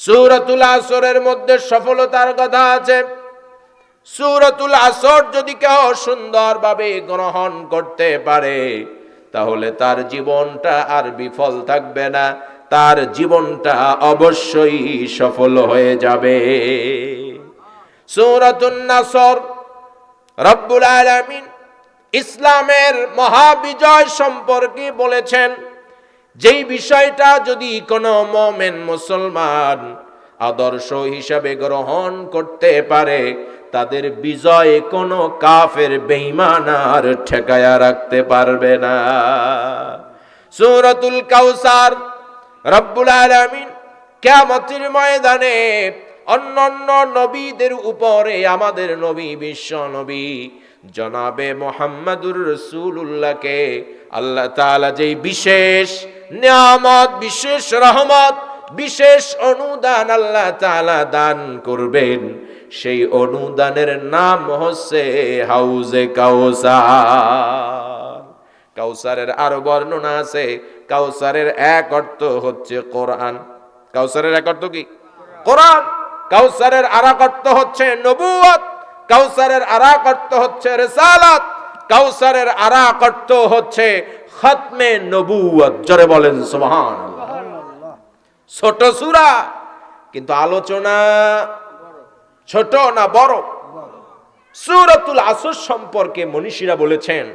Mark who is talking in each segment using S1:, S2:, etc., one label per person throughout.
S1: সূরাতুল আসরের মধ্যে সফলতার কথা আছে। সূরাতুল আসর যদি কেউ সুন্দরভাবে গ্রহণ করতে পারে, তাহলে তার জীবনটা আর বিফল থাকবে না, তার জীবনটা অবশ্যই সফল হয়ে যাবে। সূরাতুন নাসর, রব্বুল আলামিন ইসলামের মহাবিজয় সম্পর্কে বলেছেন, যেই বিষয়টা যদি কোনো মুমিন মুসলমান আদর্শ হিসাবে গ্রহণ করতে পারে, তাদের বিজয় কোনো কাফের বেঈমান আর ঠেকায়া রাখতে পারবে না। সূরাতুল কাউসার, রব্বুল আলামিন কিয়ামতের ময়দানে অন্যান্য নবীদের উপরে আমাদের নবী, বিশ্ব নবী জনাবে মুহাম্মদুর রাসূলুল্লাহকে আল্লাহ তাআলা যেই বিশেষ নিয়ামত, বিশেষ রহমত, বিশেষ অনুদান আল্লাহ তাআলা দান করবেন, সেই অনুদানের নাম হচ্ছে হাউজে কাউসার। কাউসারের আরো বর্ণনা আছে। কাউসারের এক অর্থ হচ্ছে কোরআন। কাউসারের এক অর্থ কি? কোরআন। কাউসারের আরেক অর্থ হচ্ছে নবুয়ত। কাউসারের আরেক অর্থ হচ্ছে রিসালাত। কাউসারের আরেক অর্থ হচ্ছে খতমে নবুয়ত। জোরে বলেন সুবহানাল্লাহ। ছোট সূরা, কিন্তু আলোচনা ছোট না বড়? সূরাতুল আসর সম্পর্কে মনীষীরা বলেছেন,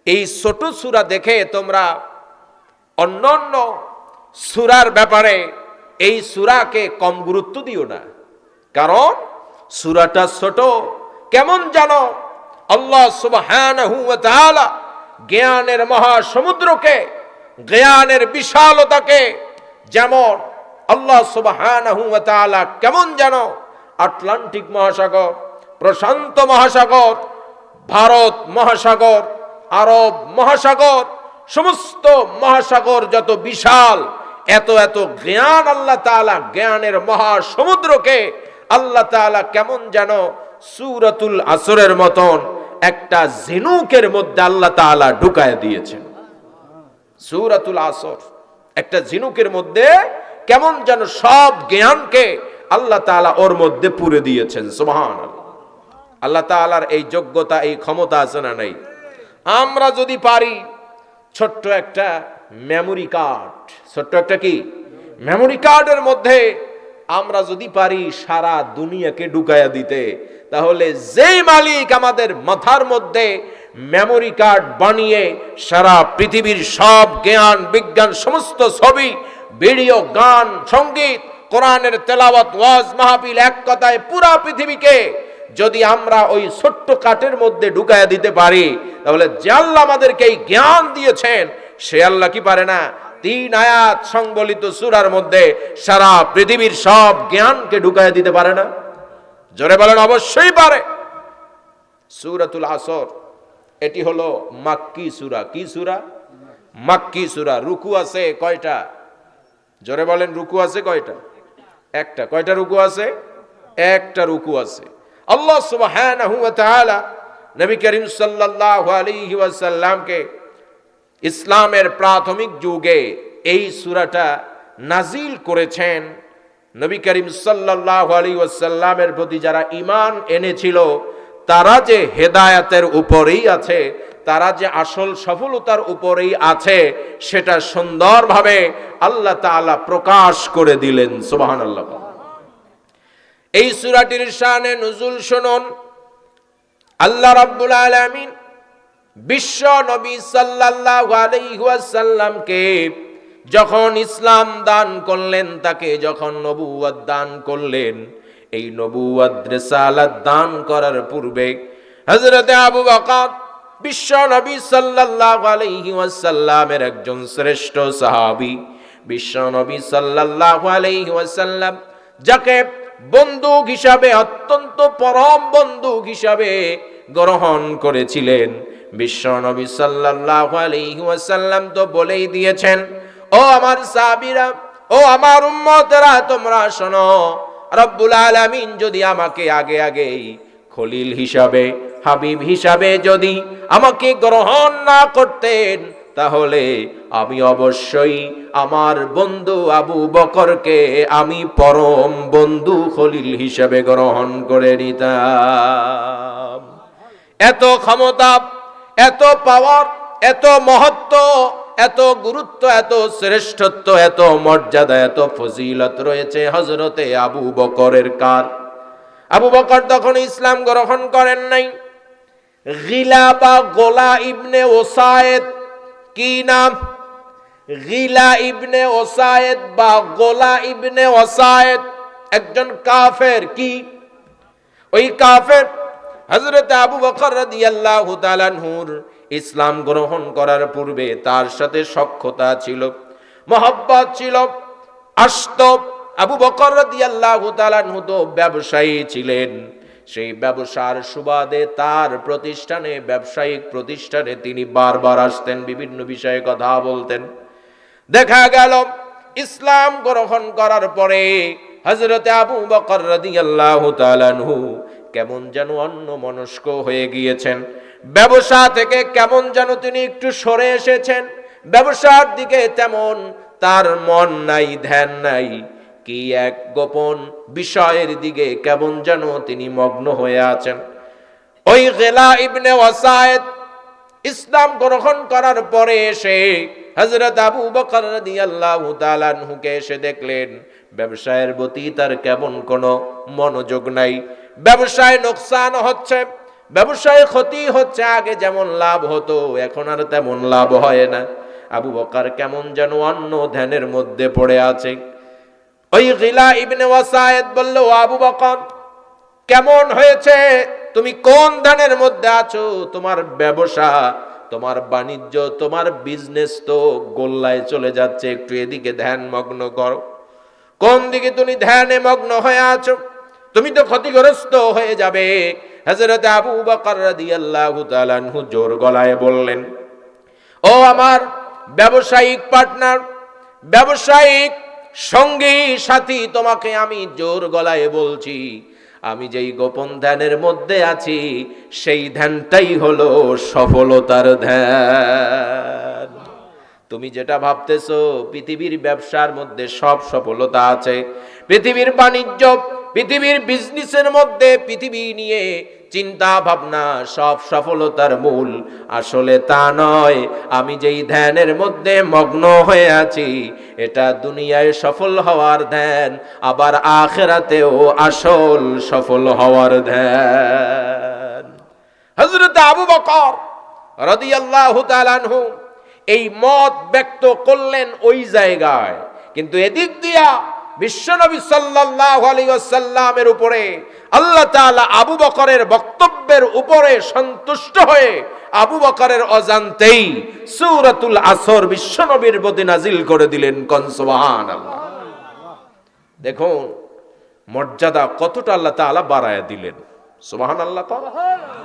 S1: এই ছোট সূরা দেখে তোমরা অন্যান্য সূরার ব্যাপারে এই সূরাকে কম গুরুত্ব দিও না, কারণ সূরাটা ছোট। কেমন জানো, আল্লাহ সুবহানাহু ওয়া তাআলা জ্ঞানের মহাসমুদ্রকে, জ্ঞানের বিশালতাকে, যেমন আল্লাহ সুবহানাহু ওয়া তাআলা কেমন জানো আটলান্টিক মহাসাগর, প্রশান্ত মহাসাগর, ভারত মহাসাগর, আরব মহাসাগর, সমস্ত মহাসাগর যত বিশাল, এত এত জ্ঞান আল্লাহ তাআলা, জ্ঞানের মহাসমুদ্রকে আল্লাহ তাআলা কেমন যেন সূরাতুল আসরের মতন একটা ঝিনুকের মধ্যে আল্লাহ তাআলা ঢুকায় দিয়েছেন। সূরাতুল আসর একটা ঝিনুকের মধ্যে কেমন যেন সব জ্ঞানকে আল্লাহ তাআলা ওর মধ্যে পুরে দিয়েছেন। সুবহানাল্লাহ। আল্লাহ তাআলার এই যোগ্যতা, এই ক্ষমতা আছে না নাই? আমরা যদি পারি ছোট্ট একটা মেমোরি কার্ড, ছোট্ট একটা কি মেমোরি কার্ডের মধ্যে আমরা যদি পারি সারা দুনিয়াকে ঢুকায়া দিতে, তাহলে যেই মালিক আমাদের মাথার মধ্যে মেমোরি কার্ড বানিয়ে সারা পৃথিবীর সব জ্ঞান, বিজ্ঞান, সমস্ত ছবি, ভিডিও, গান, সঙ্গীত, কোরআনের তেলাওয়াত, ওয়াজ, মাহফিল, এক কথায় পুরা পৃথিবীকে যদি আমরা ওই ছোট্ট কাঠের মধ্যে ঢুকায়া দিতে পারি, তাহলে যে আল্লাহ আমাদেরকে এই জ্ঞান দিয়েছেন, সে আল্লাহ কি পারে না 3 আয়াত সংবলিত সূরার মধ্যে সারা পৃথিবীর সব জ্ঞানকে ঢুকায়া দিতে পারে না? জোরে বলেন অবশ্যই পারে। সূরাতুল আসর এটি হলো মাক্কি সূরা। কি সূরা? মাক্কি সূরা। রুকু আছে কয়টা? জোরে বলেন, রুকু আছে কয়টা? একটা। কয়টা রুকু আছে? একটা রুকু আছে। আল্লাহ সুবহানাহু ওয়া তাআলা নবী করিম সাল্লাল্লাহু আলাইহি ওয়াসাল্লামকে ইসলামের প্রাথমিক যুগে এই সূরাটা নাজিল করেছেন। নবী করিম সাল্লাল্লাহু আলাইহি ওয়াসাল্লামের প্রতি যারা ঈমান এনেছিল, তারা যে হেদায়েতের উপরেই আছে, তারা যে আসল সফলতার উপরেই আছে, সেটা সুন্দরভাবে আল্লাহ তাআলা প্রকাশ করে দিলেন। সুবহানাল্লাহ। এই সূরাটির শানে নুজুল শুনুন। আল্লাহ রাব্বুল আলামিন বিশ্ব নবী সাল্লাল্লাহু আলাইহি ওয়াসাল্লামকে যখন ইসলাম দান করলেন, তাকে যখন নবুয়ত দান করলেন, এই নবুয়ত রিসালাত দান করার পূর্বে হযরত আবু বকর বিশ্ব নবী সাল্লাল্লাহু আলাইহি ওয়াসাল্লামের একজন শ্রেষ্ঠ সাহাবী, বিশ্ব নবী সাল্লাল্লাহু আলাইহি ওয়াসাল্লাম যাকে বন্দুক হিসাবে, অত্যন্ত পরম বন্দুক হিসাবে গ্রহণ করেছিলেন, বিশ্ব নবী সাল্লাল্লাহু আলাইহি ওয়াসাল্লাম তো বলেই দিয়েছেন, ও আমার সাহাবীরা, ও আমার উম্মতেরা, তোমরা শোনো, রব্বুল আলামিন যদি আমাকে আগে আগেই খলিল হিসাবে, হাবিব হিসাবে যদি আমাকে গ্রহণ না করতেন, তাহলে আমি অবশ্যই আমার বন্ধু আবু বকরকে আমি পরম বন্ধু খলিল হিসেবে গ্রহণ করে নিতাম। এত ক্ষমতা, এত পাওয়ার, এত মহত্ব, এত গুরুত্ব, এত শ্রেষ্ঠত্ব, এত মর্যাদা, এত ফজিলত রয়েছে হযরতে আবু বকরের। কার? আবু বকর তখন ইসলাম গ্রহণ করেন নাই। গিলা বা গোলা ইবনে ওসায়েদ, কি নাম? গিলা ইবনে ওসায়েদ বা গোলা ইবনে ওসায়েদ একজন কাফের। কি? ওই কাফের হযরত আবু বকর রাদিয়াল্লাহু তাআলা আনহুর ইসলাম গ্রহণ করার পূর্বে তার সাথে সখ্যতা ছিল, মহব্বত ছিল, আসতো। আবু বকর রাদিয়াল্লাহু তাআলা আনহু তো ব্যবসায়ী ছিলেন। সেই ব্যবসার সুবাদে তার প্রতিষ্ঠানে, ব্যবসায়িক প্রতিষ্ঠানে তিনি বারবার আসতেন, বিভিন্ন বিষয়ে কথা বলতেন। দেখা গেল ইসলাম গ্রহণ করার পরে হযরত আবু বকর রাদিয়াল্লাহু তাআলা আনহু কেমন যেন অন্যমনস্ক হয়ে গিয়েছেন। ব্যবসা থেকে কেমন যেন তিনি একটু সরে এসেছেন। ব্যবসার দিকে তেমন তার মন নাই, ধ্যান নাই। কি এক গোপন বিষয়ের দিকে কেমন যেন তিনি মগ্ন হয়ে আছেন। ওই গিলা ইবনে ওয়াসায়েদ ইসলাম গ্রহণ করার পরে এসে হযরত আবু বকর রাদিয়াল্লাহু তাআলা আনহুকে এসে দেখলেন ব্যবসায়ের প্রতি তার কেমন কোনো মনোযোগ নাই। ব্যবসায় নোকসান হচ্ছে, ব্যবসায় ক্ষতি হচ্ছে। আগে যেমন লাভ হতো এখন আর তেমন লাভ হয় না। আবু বকর কেমন যেন অন্য ধ্যানের মধ্যে পড়ে আছে। ওই গিলা ইবনে ওয়াসায়েদ বলল, আবু বকর কেমন হয়েছে? তুমি কোন ধ্যানের মধ্যে আছো? তোমার ব্যবসা, তোমার বাণিজ্য, তোমার বিজনেস তো গোল্লায় চলে যাচ্ছে, একটু এদিকে ধ্যান মগ্ন করো। কোন দিকে তুমি ধ্যানে মগ্ন হয়ে আছো? তুমি তো ক্ষতিগ্রস্ত হয়ে যাবে। হযরত আবু বকর রাদিয়াল্লাহু তাআলা আনহু জোর গলায় বললেন, ও আমার ব্যবসায়িক পার্টনার, ব্যবসায়িক সঙ্গী সাথী, তোমাকে আমি জোর গলায় বলছি, আমি যেই গোপন ধ্যানের মধ্যে আছি সেই ধ্যানটাই হলো সফলতার ধ্যান। তুমি যেটা ভাবতেছো পৃথিবীর ব্যবসার মধ্যে সব সফলতা আছে, পৃথিবীর বাণিজ্য, পৃথিবীর বিজনেসের মধ্যে পৃথিবী নিয়ে চিন্তা ভাবনা সব সফলতার মূল, আসলে তা নয়। আমি যেই ধ্যানের মধ্যে মগ্ন হয়ে আছি এটা দুনিয়ায় সফল হওয়ার ধ্যান, আবার আখিরাতেও আসল সফল হওয়ার ধ্যান। হযরত আবু বকর রাদিয়াল্লাহু তাআলা আনহু এই মত ব্যক্ত করলেন ওই জায়গায়, কিন্তু এদিক দিয়া বিশ্বনবী সাল্লাল্লাহু আলাইহি ওয়াসাল্লামের উপরে আল্লাহ তাআলা আবু বকরের বক্তব্যের উপরে সন্তুষ্ট হয়ে আবু বকরের অজান্তেই সূরাতুল আসর বিশ্বনবীর প্রতি নাজিল করে দিলেন। কোন সুবহানাল্লাহ। দেখুন মর্যাদা কতটা আল্লাহ তাআলা বাড়ায়া দিলেন। সুবহানাল্লাহ।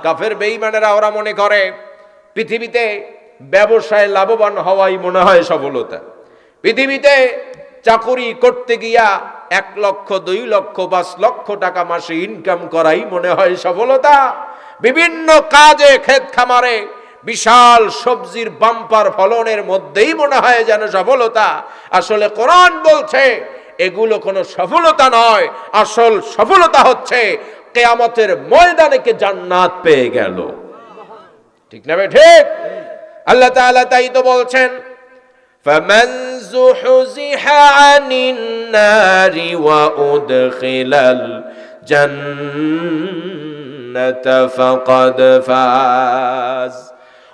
S1: কাফের বেঈমানেরা ওরা মনে করে পৃথিবীতে ব্যবসায় লাভবান হওয়াই মনে হয় সফলতা। পৃথিবীতে চাকরি করতে গিয়া 1 লক্ষ, 2 লক্ষ, 5 লক্ষ টাকা মাসে ইনকাম করাই মনে হয় সফলতা। বিভিন্ন কাজে, ক্ষেত খামারে বিশাল সবজির বাম্পার ফলনের মধ্যেই মনে হয় যেন সফলতা। আসলে কোরআন বলছে এগুলো কোনো সফলতা নয়, আসল সফলতা হচ্ছে কিয়ামতের ময়দানে কে জান্নাত পেয়ে গেল। ঠিক না ভাই? ঠিক। আল্লাহ তাআলা তাই তো বলছেন, فمن زحزح عن النار وأدخل الجنة فقد فاز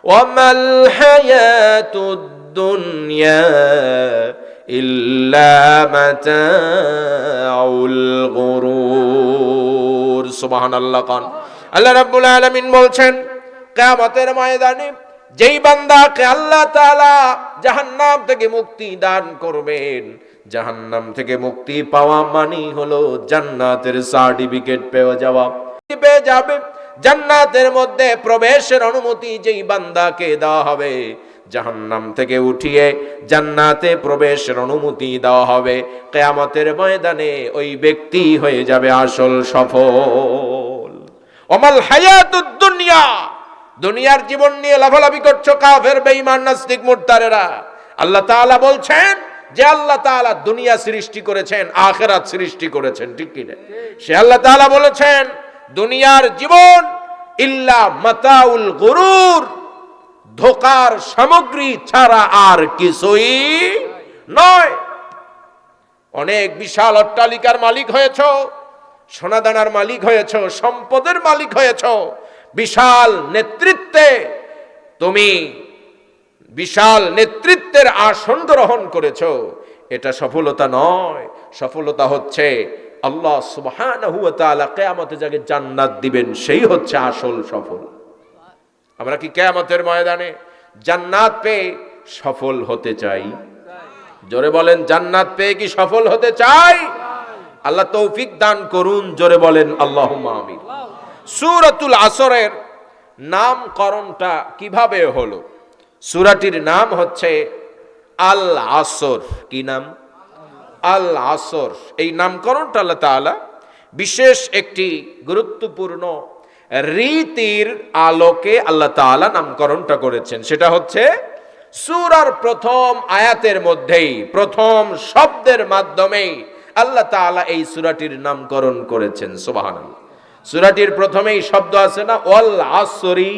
S1: وما الحياة الدنيا إلا متاع الغرور। سبحان الله। قال আল্লাহ রাব্বুল আলামিন বলছেন কিয়ামতের ময়দানে যেই বান্দাকে আল্লাহ তাআলা জাহান্নাম থেকে মুক্তি দান করবেন, জাহান্নাম থেকে মুক্তি পাওয়া মানে হলো জান্নাতের সার্টিফিকেট পেয়ে যাবে। জান্নাতের মধ্যে প্রবেশের অনুমতি যেই বান্দাকে দেওয়া হবে, জাহান্নাম থেকে উঠিয়ে জান্নাতে প্রবেশের অনুমতি দেওয়া হবে, কিয়ামতের ময়দানে ওই ব্যক্তি হয়ে যাবে আসল সফল। ওমাল হায়াতুদ দুনিয়া, দুনিয়ার জীবন নিয়ে লাফালাফি করছো কাফের বেঈমান নাস্তিক মুরতাদেরা। আল্লাহ তাআলা বলছেন যে আল্লাহ তাআলা দুনিয়া সৃষ্টি করেছেন, আখিরাত সৃষ্টি করেছেন, ঠিক কি না? সে আল্লাহ তাআলা বলেছেন দুনিয়ার জীবন ইল্লা মাতাউল গুরুর, ধোঁকার সামগ্রী ছাড়া আর কিছুই নয়। অনেক বিশাল অট্টালিকার মালিক হয়েছো, সোনাদানার মালিক হয়েছো, সম্পদের মালিক হয়েছো, বিশাল নেতৃত্বে তুমি বিশাল নেতৃত্বের আসন গ্রহণ করেছো, এটা সফলতা নয়। সফলতা হচ্ছে আল্লাহ সুবহানাহু ওয়া তাআলা কিয়ামতে যাকে জান্নাত দিবেন, সেই হচ্ছে আসল সফল। আমরা কি কিয়ামতের ময়দানে জান্নাত পেয়ে সফল হতে চাই? জোরে বলেন, জান্নাত পেয়ে কি সফল হতে চাই? আল্লাহ তৌফিক দান করুন, জোরে বলেন আল্লাহুম্মা আমিন। সূরাতুল আসরের নামকরণটা কিভাবে হলো? সূরাটির নাম হচ্ছে আল আসর। কি নাম? আল আসর। এই নামকরণটা আল্লাহ তাআলা বিশেষ একটি গুরুত্বপূর্ণ রীতির আলোকে আল্লাহ তাআলা নামকরণটা করেছেন। সেটা হচ্ছে সূরার প্রথম আয়াতের মধ্যেই, প্রথম শব্দের মাধ্যমেই আল্লাহ তাআলা এই সূরাটির নামকরণ করেছেন। সুবহানাল্লাহ। সূরাটির প্রথমেই শব্দ আছে না, ওয়াল আসরি।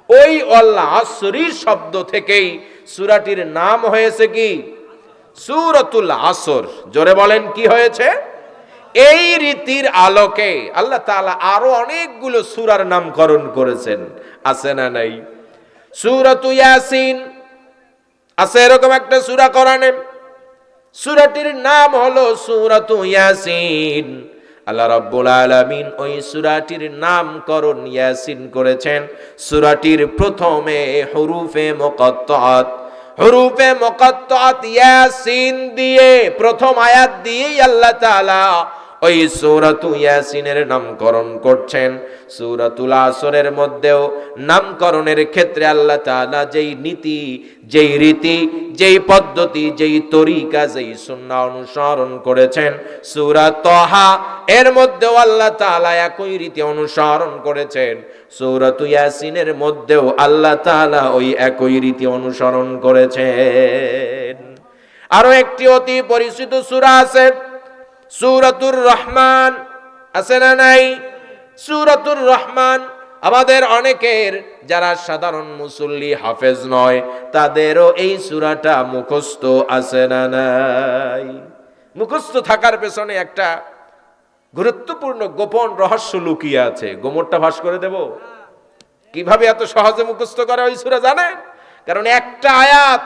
S1: ওই ওয়াল আসরি শব্দ থেকেই সূরাটির নাম হয়েছে কি? সূরাতুল আসর। জোরে বলেন, কি হয়েছে? এই রীতির আলোকে আল্লাহ তাআলা আরো অনেকগুলো সূরার নামকরণ করেছেন, আছে না নাই? সূরাতু ইয়াসিন আছে, এরকম একটা সূরা কোরআনে। সূরাটির নাম হলো সূরাতু ইয়াসিন। আল্লাহ রাব্বুল আলামিন ওই সূরাটির নামকরণ ইয়াসিন করেছেন। সূরাটির প্রথমে হরুফে মুকাত্তাআত, হরুফে মুকাত্তাআত ইয়াসিন দিয়ে, প্রথম আয়াত দিয়েই আল্লাহ তাআলা ওই সূরাতু ইয়াসিনের নামকরণ করছেন। সূরাতুল আসরের মধ্যেও নামকরণের ক্ষেত্রে আল্লাহ তাআলা যেই নীতি, যেই রীতি, যেই পদ্ধতি, যেই তরিকা, যেই সুন্নাহ অনুসরণ করেছেন, সূরা তাহা এর মধ্যেও আল্লাহ তাআলা একই রীতি অনুসরণ করেছেন। সূরাতু ইয়াসিনের মধ্যেও আল্লাহ তাআলা ওই একই রীতি অনুসরণ করেছেন। আরো একটি অতি পরিচিত সূরা আছে, সূরাতুর রহমান, আছে না নাই? সূরাতুর রহমান আমাদের অনেকের যারা সাধারণ মুসল্লি, হাফেজ নয়, তাদেরও এই সূরাটা মুখস্থ, আছে না নাই? মুখস্থ থাকার পেছনে একটা গুরুত্বপূর্ণ গোপন রহস্য লুকিয়ে আছে। গোমরটা ফাঁস করে দেব? কিভাবে এত সহজে মুখস্থ করে ওই সূরা জানেন? কারণ একটা আয়াত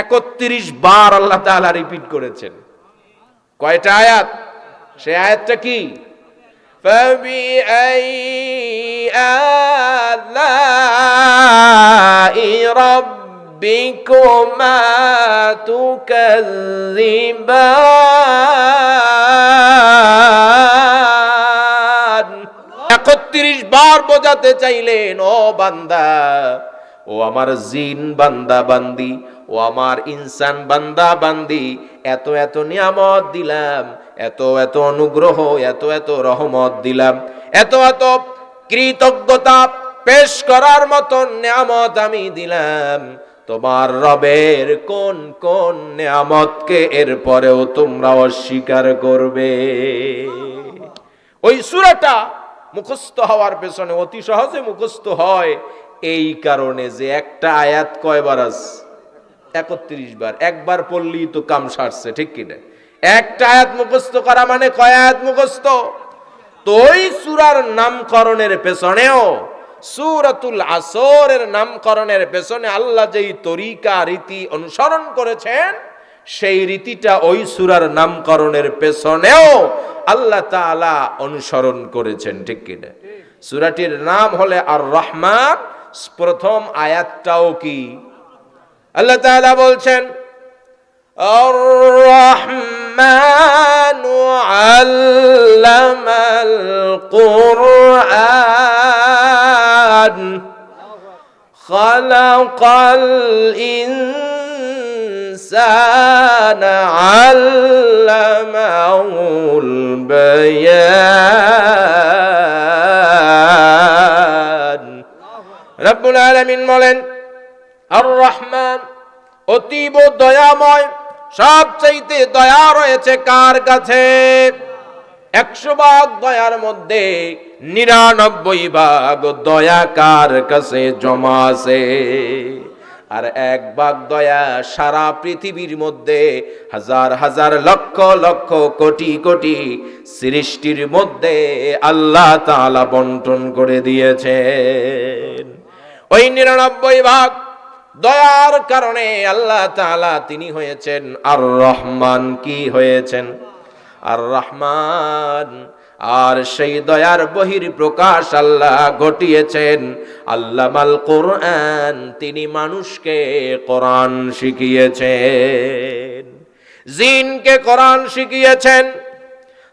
S1: 31 বার আল্লাহ তাআলা রিপিট করেছেন। কয়টা আয়াত? সেই আয়াতটা কি? فَبِأَيِّ آلَاءِ رَبِّكُمَا تُكَذِّبَانِ। 31 বার বোঝাতে চাইলেন, ও বান্দা, ও আমার জিন বান্দা বান্দি, ও আমার ইনসান বান্দা বান্দি, এত এত নিয়ামত দিলাম, এত এত অনুগ্রহ, এত এত রহমত দিলাম, এত এত কৃতজ্ঞতা পেশ করার মতন নিয়ামত আমি দিলাম, তোমার রবের কোন কোন নিয়ামতকে এরপরেও তোমরা অস্বীকার করবে? ওই সূরাটা মুখস্থ হওয়ার পেছনে, অতি সহজে মুখস্থ হয় এই কারণে যে একটা আয়াত কয়বার আছে? 31 বার। একবার পড়লেই তো কাম সারছে, ঠিক কিনা? একটা আয়াত মুখস্থ করা মানে কয় আয়াত মুখস্থ? তো ওই সূরার নামকরণের পেছনেও, সূরাতুল আসরের নামকরণের পেছনে আল্লাহ যেই তরিকা, রীতি অনুসরণ করেছেন, সেই রীতিটা ওই সূরার নামকরণের পেছনেও আল্লাহ তাআলা অনুসরণ করেছেন, ঠিক কিনা? সূরাটির নাম হলে আর রহমান। প্রথম আয়াতটাও কি? আল্লাহ তাআলা বলছেন আর রহমানু আল্লামাল কুরআন খালাকাল ইনসানা আল্লামাহুল বায়ান। রব্বুল আলামিন বলেন আর রহমান, অতীব দয়াময়। সবচাইতে দয়া রয়েছে কার কাছে? 100 ভাগ দয়ার মধ্যে 99 ভাগ দয়া কার কাছে জমা আছে? আর 1 ভাগ দয়া সারা পৃথিবীর মধ্যে হাজার হাজার লক্ষ লক্ষ কোটি কোটি সৃষ্টির মধ্যে আল্লাহ তাআলা বন্টন করে দিয়েছেন। ওই 99 ভাগ দয়ার কারণে আল্লাহ তাআলা তিনি হয়েছেন আর রহমান। কি হয়েছেন? আর রহমান। আর সেই দয়ার বহির প্রকাশ আল্লাহ ঘটিয়েছেন আল্লামাল কোরআন। তিনি মানুষকে কোরআন শিখিয়েছেন, জিনকে কোরআন শিখিয়েছেন।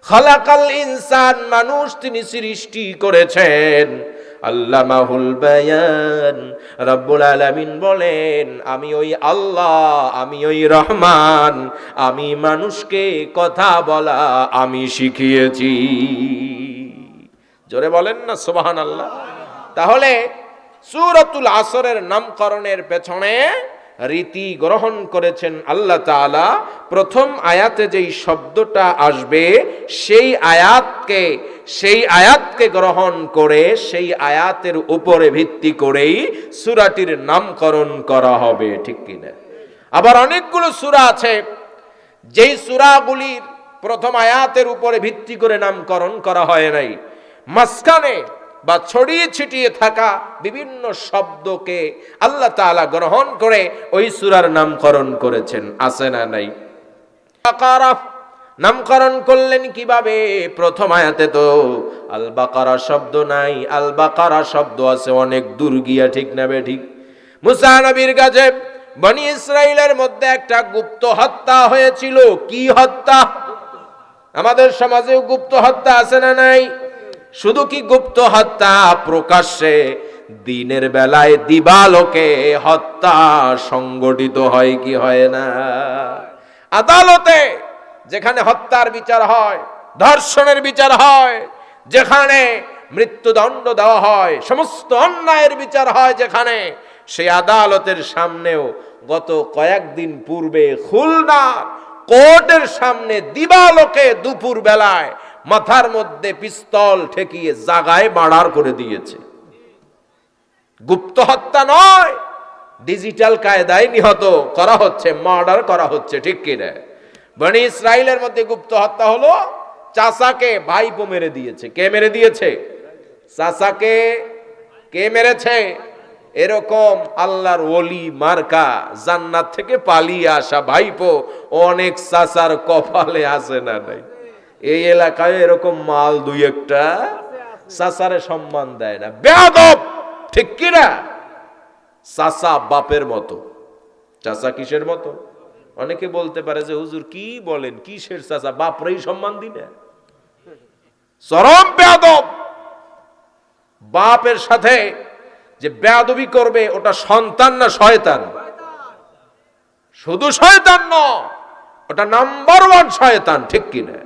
S1: খালাকাল ইনসান, মানুষ তিনি সৃষ্টি করেছেন। আল্লামাহুল বায়ান। রব্বুল আলামিন বলেন, আমি ওই আল্লাহ, আমি ওই রহমান, আমি মানুষকে কথা বলা আমি শিখিয়েছি। জোরে বলেন না সুবহানাল্লাহ। তাহলে সূরাতুল আসরের নামকরণের পেছনে রীতি গ্রহণ করেছেন আল্লাহ তাআলা। প্রথম আয়াতে যেই শব্দটা আসবে সেই আয়াতকে গ্রহণ করে সেই আয়াতের উপরে ভিত্তি করেই সূরাটির নামকরণ করা হবে, ঠিক কিনা? আবার অনেকগুলো সূরা আছে যেই সূরাগুলির প্রথম আয়াতের উপরে ভিত্তি করে নামকরণ করা হয় নাই। মাঝখানে বা ছড়িয়ে ছিটিয়ে থাকা বিভিন্ন শব্দকে আল্লাহ তাআলা গ্রহণ করে ওই সূরার নামকরণ করেছেন। আছে না নাই? বাকারা নামকরণ করলেন কিভাবে? প্রথম আয়াতে তো আল বাকারা শব্দ নাই, আল বাকারা শব্দ আছে অনেক দূর গিয়া, ঠিক না বে ঠিক? মুসা নবীর কাছে বনি ইসরাইলের মধ্যে একটা গুপ্ত হত্যা হয়েছিল। কি হত্যা? আমাদের সমাজেও গুপ্ত হত্যা আছে না নাই? শুধু কি গুপ্ত হত্যা, প্রকাশ্যে দিনের বেলায় দিবালোকে হত্যা সংগঠিত হয় কি হয় না? আদালতে যেখানে হত্যার বিচার হয়, ধর্ষণের বিচার হয়, যেখানে মৃত্যুদণ্ড দেওয়া হয়, সমস্ত অন্যায়ের বিচার হয় যেখানে, সেই আদালতের সামনেও গত কয়েকদিন পূর্বে খুলনা কোর্টের সামনে দিবালোকে দুপুর বেলায় মাথার মধ্যে পিস্তল ঠেকিয়ে জাগায় মার্ডার করে দিয়েছে। গুপ্ত হত্যা নয়, ডিজিটাল কায়দায় নিহত করা হচ্ছে, মার্ডার করা হচ্ছে, ঠিক কিনা? বনি ইসরাইলের মধ্যে গুপ্ত হত্যা হলো, চাচাকে ভাইপো মেরে দিয়েছে। কে মেরে দিয়েছে? চাচাকে কে মেরেছে? এরকম আল্লাহর ওলি মার্কা জান্নাত থেকে পালিয়ে আসা ভাইপো অনেক চাচার কপালে আছে না নাই? এই এলাকায় এরকম মাল দুই একটা, চাচারে সম্মান দেয় না, বেয়াদব, ঠিক কিনা? চাচা বাপের মতো। চাচা কিসের মতো? অনেকে বলতে পারে যে হুজুর কি বলেন, কিসের চাচা? বাপরেই সম্মান দি না। চরম বেয়াদব। বাপের সাথে যে বেয়াদবি করবে ওটা সন্তান না শয়তান? শুধু শয়তান না, ওটা নাম্বার 1 শয়তান, ঠিক কিনা?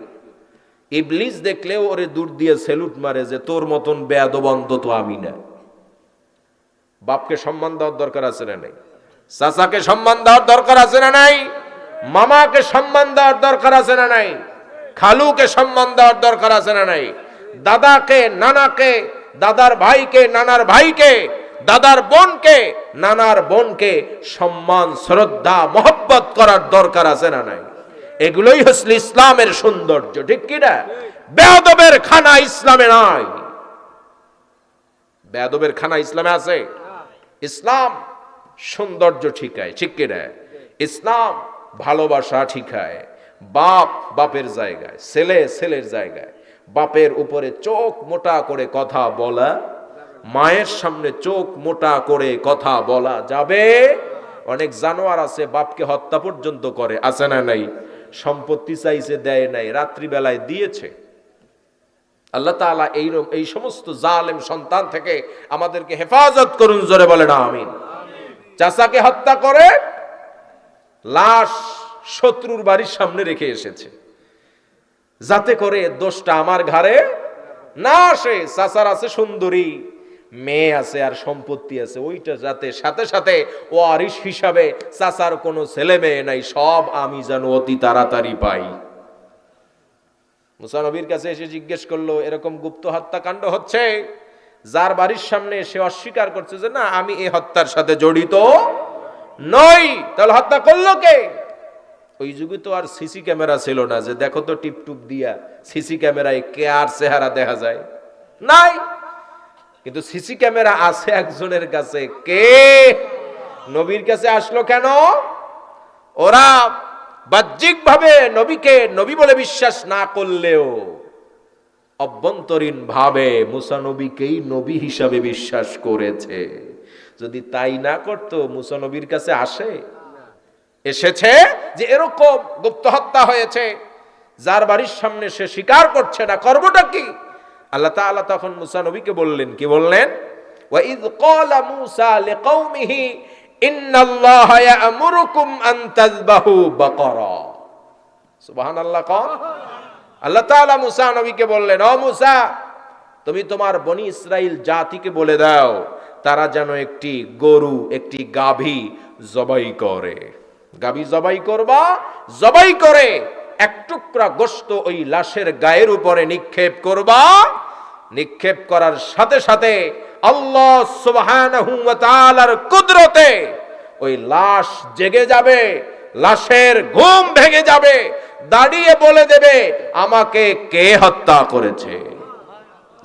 S1: ইবলিস দেখলেও ওরে দূর দিয়ে সেলুট মারে যে তোর মতন বেয়াদব অন্তত আমি না। বাপকে সম্মান দেওয়ার দরকার আছে না নাই? চাচাকে সম্মান দেওয়ার দরকার আছে না নাই? মামাকে সম্মান দেওয়ার দরকার আছে না নাই? খালুকে সম্মান দেওয়ার দরকার আছে না নাই? দাদাকে, নানাকে, দাদার ভাইকে, নানার ভাইকে, দাদার বোনকে, নানার বোনকে সম্মান, শ্রদ্ধা, মহব্বত করার দরকার আছে না নাই? এগুলোই হচ্ছে ইসলামের সৌন্দর্য, ঠিক কিনা? বেয়াদবের খানা ইসলামে নাই। বেয়াদবের খানা ইসলামে আছে? ইসলাম সৌন্দর্য ঠিকায়, ঠিক কিনা? ইসলাম ভালোবাসা ঠিকায়। বাপ বাপের জায়গায়, ছেলে ছেলের জায়গায়। বাপের উপরে চোখ মোটা করে কথা বলা, মায়ের সামনে চোখ মোটা করে কথা বলা যাবে? অনেক জানোয়ার আছে বাপকে হত্যা পর্যন্ত করে, আছে না নাই? সম্পত্তি চাইছে, দেয় নাই, রাত্রিবেলায় দিয়েছে। আল্লাহ তাআলা এই সমস্ত জালেম সন্তান থেকে আমাদেরকে হেফাজত করুন, জোরে বলেন আমিন। চাচাকে হত্যা করে লাশ শত্রুর বাড়ির সামনে রেখে এসেছে, যাতে করে দোষটা আমার ঘাড়ে না আসে। চাচার আছে সুন্দরী, মেয়ে আছে আর সম্পত্তি আছে, ওইটা যাতে সাথে সাথে ওয়ারিশ হিসাবে চাচার কোনো ছেলে মেয়ে নাই, সব আমি যেন অতি তাড়াতাড়ি পাই। মুসা নবীর কাছে এসে জিজ্ঞেস করলো, এরকম গুপ্ত হত্যাকাণ্ড হচ্ছে, যার বাড়ির সামনে সে অস্বীকার করছে যে না আমি এই হত্যার সাথে জড়িত নই, তাহলে হত্যা করলো কে? ওই যুগে তো আর সিসি ক্যামেরা ছিল না যে দেখো তো টিপটুপ দিয়া সিসি ক্যামেরায় কে আর চেহারা দেখা যায়, নাই। কিন্তু সিসি ক্যামেরা আছে একজনের কাছে, কে? নবীর কাছে আসলো কেন? ওরা বাহ্যিক ভাবে নবীকে নবী বলে বিশ্বাস না করলেও অভ্যন্তরীণ ভাবে মুসা নবীকেই নবী হিসাবে বিশ্বাস করেছে। যদি তাই না করতো মুসা নবীর কাছে এসেছে যে এরকম গুপ্ত হত্যা হয়েছে, যার বাড়ির সামনে সে স্বীকার করছে না, করবোটা কি? আল্লাহ তাআলা তখন মুসা নবীকে বললেন, কি বললেন? ওয়াইদ ক্বালা মূসা লিকাওমিহি ইন্নাল্লাহা ইয়া'মুরুকুম আন তাযবাহু বাকারা। সুবহানাল্লাহ। কোন আল্লাহ তাআলা মূসা নবীকে বললেন, ও মূসা, তুমি তোমার বনি ইসরাইল জাতিকে বলে দাও তারা যেন একটি গরু, একটি গাভী জবাই করে। গাভী জবাই করবা, জবাই করে এক টুকরা গোশত ওই লাশের গায়ের উপরে নিক্ষেপ করবা। নিক্ষেপ করার সাথে সাথে আল্লাহ সুবহানাহু ওয়া তাআলার কুদরতে ওই লাশ জেগে যাবে, লাশের ঘুম ভেঙে যাবে, দাঁড়িয়ে বলে দেবে আমাকে কে হত্যা করেছে।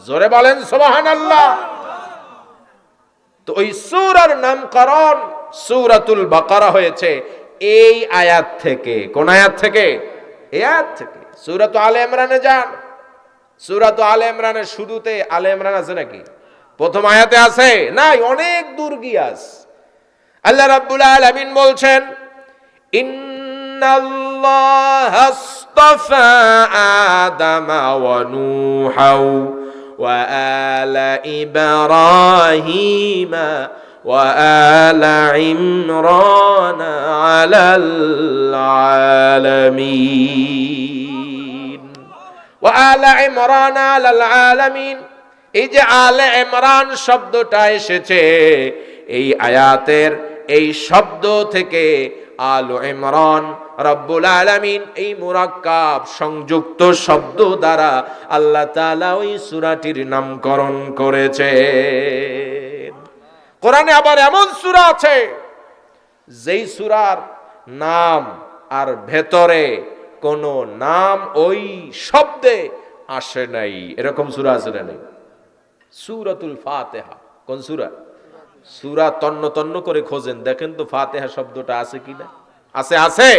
S1: জোরে বলেন সুবহানাল্লাহ। তো ওই সূরার নামকরণ সূরাতুল বাকারা হয়েছে এই আয়াত থেকে। কোন আয়াত থেকে? এই আয়াত থেকে। সূরাতুল আলে ইমরানে যান, সূরাতুল আলে ইমরানের শুরুতে আলে ইমরান আছে নাকি? প্রথম আয়াতে আছে? নাই, অনেক দূর গিয়াস। আল্লাহ রাব্বুল আলামিন বলছেন, ইন্নাল্লাহা আস্তাফা আদামা ওয়া নূহা ওয়া আলা ইব্রাহিমা ওয়া আলা ইমরান আলাল আলামিন। ওয়া আলা ইমরান আলাল আলামিন, এই যে আলে ইমরান শব্দটা এসেছে এই আয়াতের এই শব্দ থেকে আল ইমরান রব্বুল আলামিন এই মুরাক্কাব সংযুক্ত শব্দ দ্বারা আল্লাহ তাআলা ওই সূরাটির নামকরণ করেছে। কোরআনে আবার এমন সূরা আছে যেই সূরার নাম আর ভেতরে কোন নাম ওই শব্দে আসে নাই, এরকম সূরা আছে না? নাই। সূরাতুল ফাতিহা। কোন সূরা? সূরা তন্ন তন্ন করে খোঁজেন, দেখেন তো ফাতিহা শব্দটা আছে কিনা। আছে, আছে।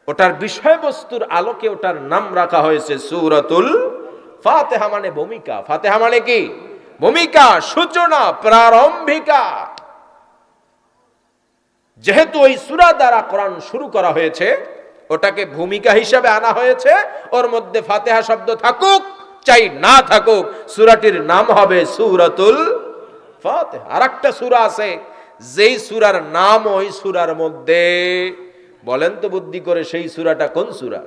S1: ওটার বিষয়বস্তুর আলোকে ওটার নাম রাখা হয়েছে সূরাতুল ফাতিহা, মানে ভূমিকা। ফাতিহা মানে কি? ভূমিকা, সূচনা, প্রারম্ভিকা। যেহেতু ওই সূরা দ্বারা কোরআন শুরু করা হয়েছে, ওটাকে ভূমিকা হিসাবে আনা হয়েছে। ওর মধ্যে ফাতিহা শব্দ থাকুক চাই না থাকুক, সূরাটির নাম হবে সূরাতুল ফাতিহা। আরেকটা সূরা আছে যেই সূরার নাম ওই সূরার মধ্যে, বলেন তো বুদ্ধি করে সেই সূরাটা কোন সূরা?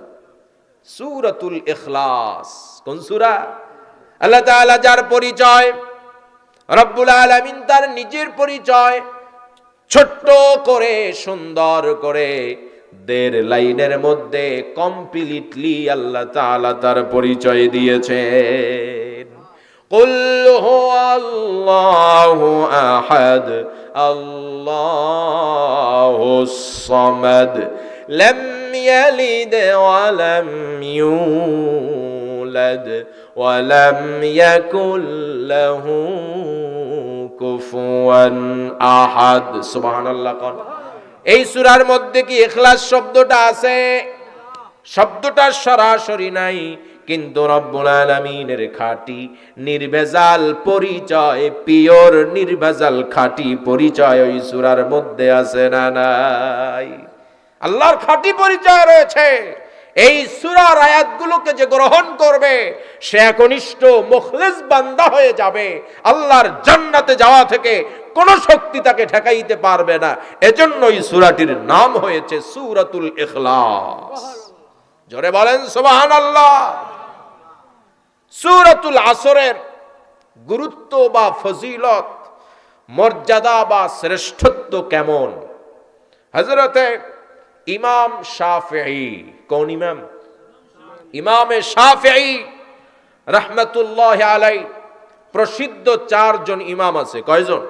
S1: সূরাতুল ইখলাস। কোন সূরা? আল্লাহ তাআলা যার পরিচয়, রব্বুল আলামিন তার নিজের পরিচয় ছোট্ট করে সুন্দর করে 1.5 লাইনের মধ্যে কমপ্লিটলি আল্লাহ তাআলা তার পরিচয় দিয়েছেন। কুল হুয়াল্লাহু আহাদ আল্লাহুস সামাদ লাম ইয়ালিদ ওয়া লাম ইউলাদ ওয়া লাম ইয়াকুল লাহু কুফুয়ান আহাদ। সুবহানাল্লাহ। কোন এই সূরার মধ্যে কি ইখলাস শব্দটা আছে? শব্দটা সরাসরি নাই, কিন্তু রব্বুল আলামিনের খাঁটি নির্ভেজাল পরিচয়, পিওর নির্ভেজাল খাঁটি পরিচয় ওই সূরার মধ্যে আছে না নাই? আল্লাহর খাঁটি পরিচয় রয়েছে। এই সূরার আয়াতগুলোকে যে গ্রহণ করবে সে একনিষ্ঠ মুখলিস বান্দা হয়ে যাবে। আল্লাহর জান্নাতে যাওয়া থেকে কোন শক্তি তাকে ঠেকাইতে পারবে না। এজন্যই সূরাটির নাম হয়েছে সূরাতুল ইখলাস। জোরে বলেন সুবহানাল্লাহ। সূরাতুল আসরের গুরুত্ব বা ফজিলত, মর্যাদা বা শ্রেষ্ঠত্ব কেমন। হযরতে ইমাম শাফিঈ, কোন ইমাম? ইমামে শাফিঈ রাহমাতুল্লাহ আলাইহি। প্রসিদ্ধ 4 জন ইমাম আছে। কয়জন?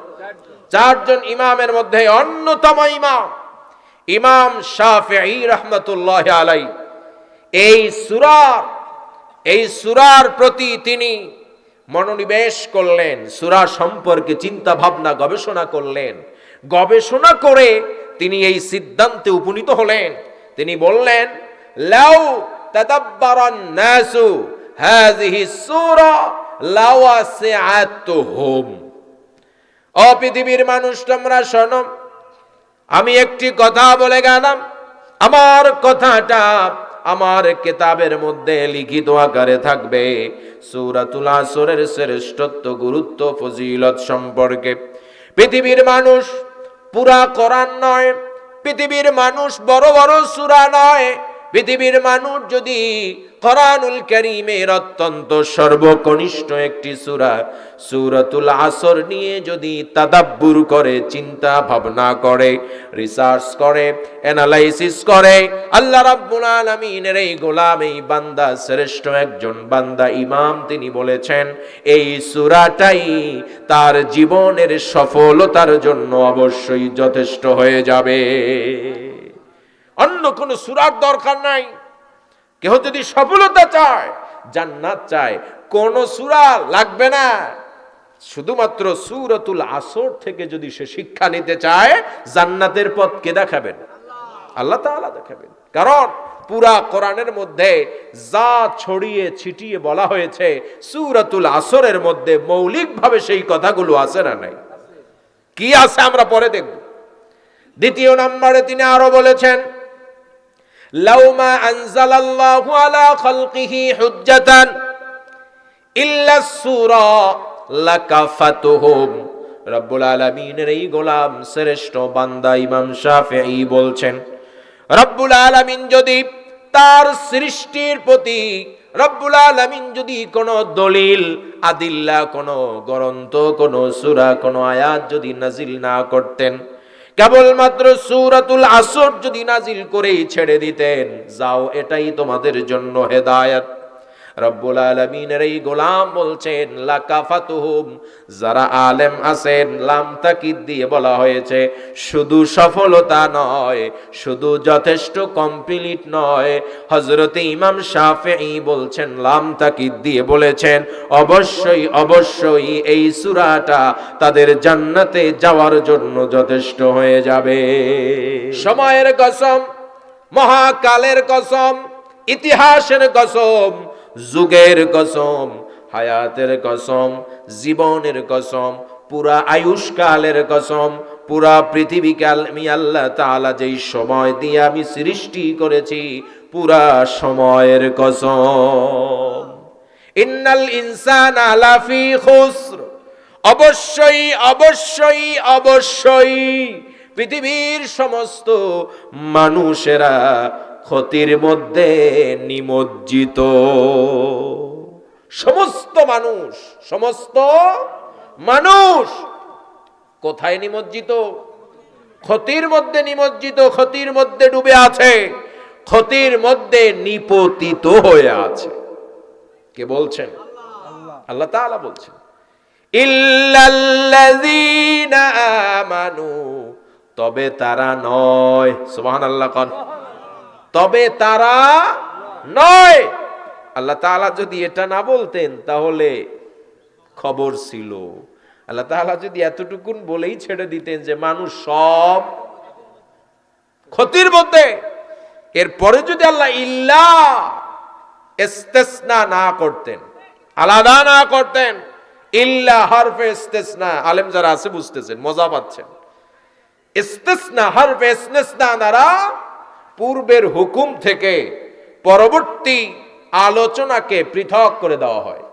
S1: 4 জন ইমামের মধ্যে অন্যতম ইমাম ইমাম শাফিঈ রাহমাতুল্লাহ আলাইহি। এই সূরার প্রতি তিনি মনোনিবেশ করলেন, সূরা সম্পর্কে চিন্তা ভাবনা গবেষণা করলেন। গবেষণা করে তিনি এই সিদ্ধান্তে উপনীত হলেন, তিনি বললেন, লাউ তাদাব্বারান নাসু হাযিহি সূরা লাওয়াসিআতুহুম। ও পৃথিবীর মানুষ, তোমরা শোনো, আমি একটি কথা বলে গেলাম, আমার কথাটা আমার কিতাবের মধ্যে লিখিত আকারে থাকবে। সূরাতুল আসরের শ্রেষ্ঠত্ব, গুরুত্ব, ফজিলত সম্পর্কে পৃথিবীর মানুষ পুরা কোরআন নয়, পৃথিবীর মানুষ বড় বড় সূরা নয়, পৃথিবীর মানুষ যদি কোরআনুল কারীমের অত্যন্ত সর্বকনিষ্ঠ একটি সূরা সূরাতুল আসর নিয়ে যদি তাদাব্বুর করে, চিন্তা ভাবনা করে, রিসার্চ করে, অ্যানালাইসিস করে, আল্লাহ রাব্বুল আলামিনের এই গোলাম, এই বান্দা, শ্রেষ্ঠ একজন বান্দা ইমাম, তিনি বলেছেন এই সূরাটাই তার জীবনের সফলতার জন্য অবশ্যই যথেষ্ট হয়ে যাবে। অন্য কোনো সূরার দরকার নাই। কেউ যদি সফলতা চায়, জান্নাত চায়, কোন সূরা লাগবে না। শুধুমাত্র সূরাতুল আসর থেকে যদি সে শিক্ষা নিতে চায়, জান্নাতের পথ কে দেখাবেন? আল্লাহ তাআলা দেখাবেন। কারণ পুরা কোরআনের মধ্যে যা ছড়িয়ে ছিটিয়ে বলা হয়েছে, সূরাতুল আসরের মধ্যে মৌলিকভাবে সেই কথাগুলো আছে না নাই? কি আছে আমরা পরে দেখব। দ্বিতীয় নম্বরে তিনি আরো বলেছেন, লাউ মা আনজালাল্লাহু আলা খালকিহি হুজ্জাতান ইল্লা সূরা লাকাফাতুহুম। রব্বুল আলামিনের এই গোলাম, শ্রেষ্ঠ বান্দা ইমাম শাফিঈ বলছেন, রব্বুল আলামিন যদি তার সৃষ্টির প্রতি, রব্বুল আলামিন যদি কোনো দলিল, আদিল্লা, কোনো গ্রন্থ, কোনো সূরা, কোনো আয়াত যদি নাজিল না করতেন, কেবলমাত্র সূরাতুল আসর যদি নাজিল করেই ছেড়ে দিতেন, যাও এটাই তোমাদের জন্য হেদায়েত, রব্বুল আলামিনের এই গোলাম বলছেন লাকাফাতুহুম, যারা আলেম আছেন, লাম তাকিদ দিয়ে বলা হয়েছে, শুধু সফলতা নয়, শুধু যথেষ্ট কমপ্লিট নয়, হযরতে ইমাম শাফিঈ বলছেন, লাম তাকিদ দিয়ে বলেছেন, অবশ্যই অবশ্যই এই সূরাটা তাদের জান্নাতে যাওয়ার জন্য যথেষ্ট হয়ে যাবে। সময়ের কসম, মহাকালের কসম, ইতিহাসের কসম, যুগের কসম, হায়াতের কসম, জীবনের কসম, পুরা আয়ুষ্কালের কসম, পুরা পৃথিবীকে আমি আল্লাহ তাআলা যেই সময় দিয়ে আমি সৃষ্টি করেছি, পুরা সময়ের কসম। ইন্নাল ইনসানা লাফি খুসর, অবশ্যই অবশ্যই অবশ্যই পৃথিবীর সমস্ত মানুষেরা ক্ষতির মধ্যে নিমজ্জিত। সমস্ত মানুষ কোথায় নিমজ্জিত? ক্ষতির মধ্যে নিমজ্জিত, ক্ষতির মধ্যে ডুবে আছে, ক্ষতির মধ্যে নিপতিত হয়ে আছে। কে বলছেন? আল্লাহ তাআলা বলছেন, ইল্লাল্লাযীনা আমানু, তবে তারা নয়। সুবহানাল্লাহ। কোন? তবে তারা নয়। আল্লাহ তাআলা যদি এটা না বলতেন তাহলে খবর ছিল। আল্লাহ তাআলা যদি এতটুকুন বলেই ছেড়ে দিতেন যে মানুষ সব ক্ষতির মধ্যে, এরপরে যদি আল্লাহ ইল্লা ইস্তিসনা না করতেন, আলাদা না করতেন, ইল্লা হরফে ইস্তিসনা, আলেম যারা আছে বুঝতেছেন, মজা পাচ্ছেন। ইস্তিসনা, হরফে ইস্তিসনা দ্বারা পূর্বের হুকুম থেকে পরবর্তী আলোচনাকে পৃথক করে দেওয়া হয়।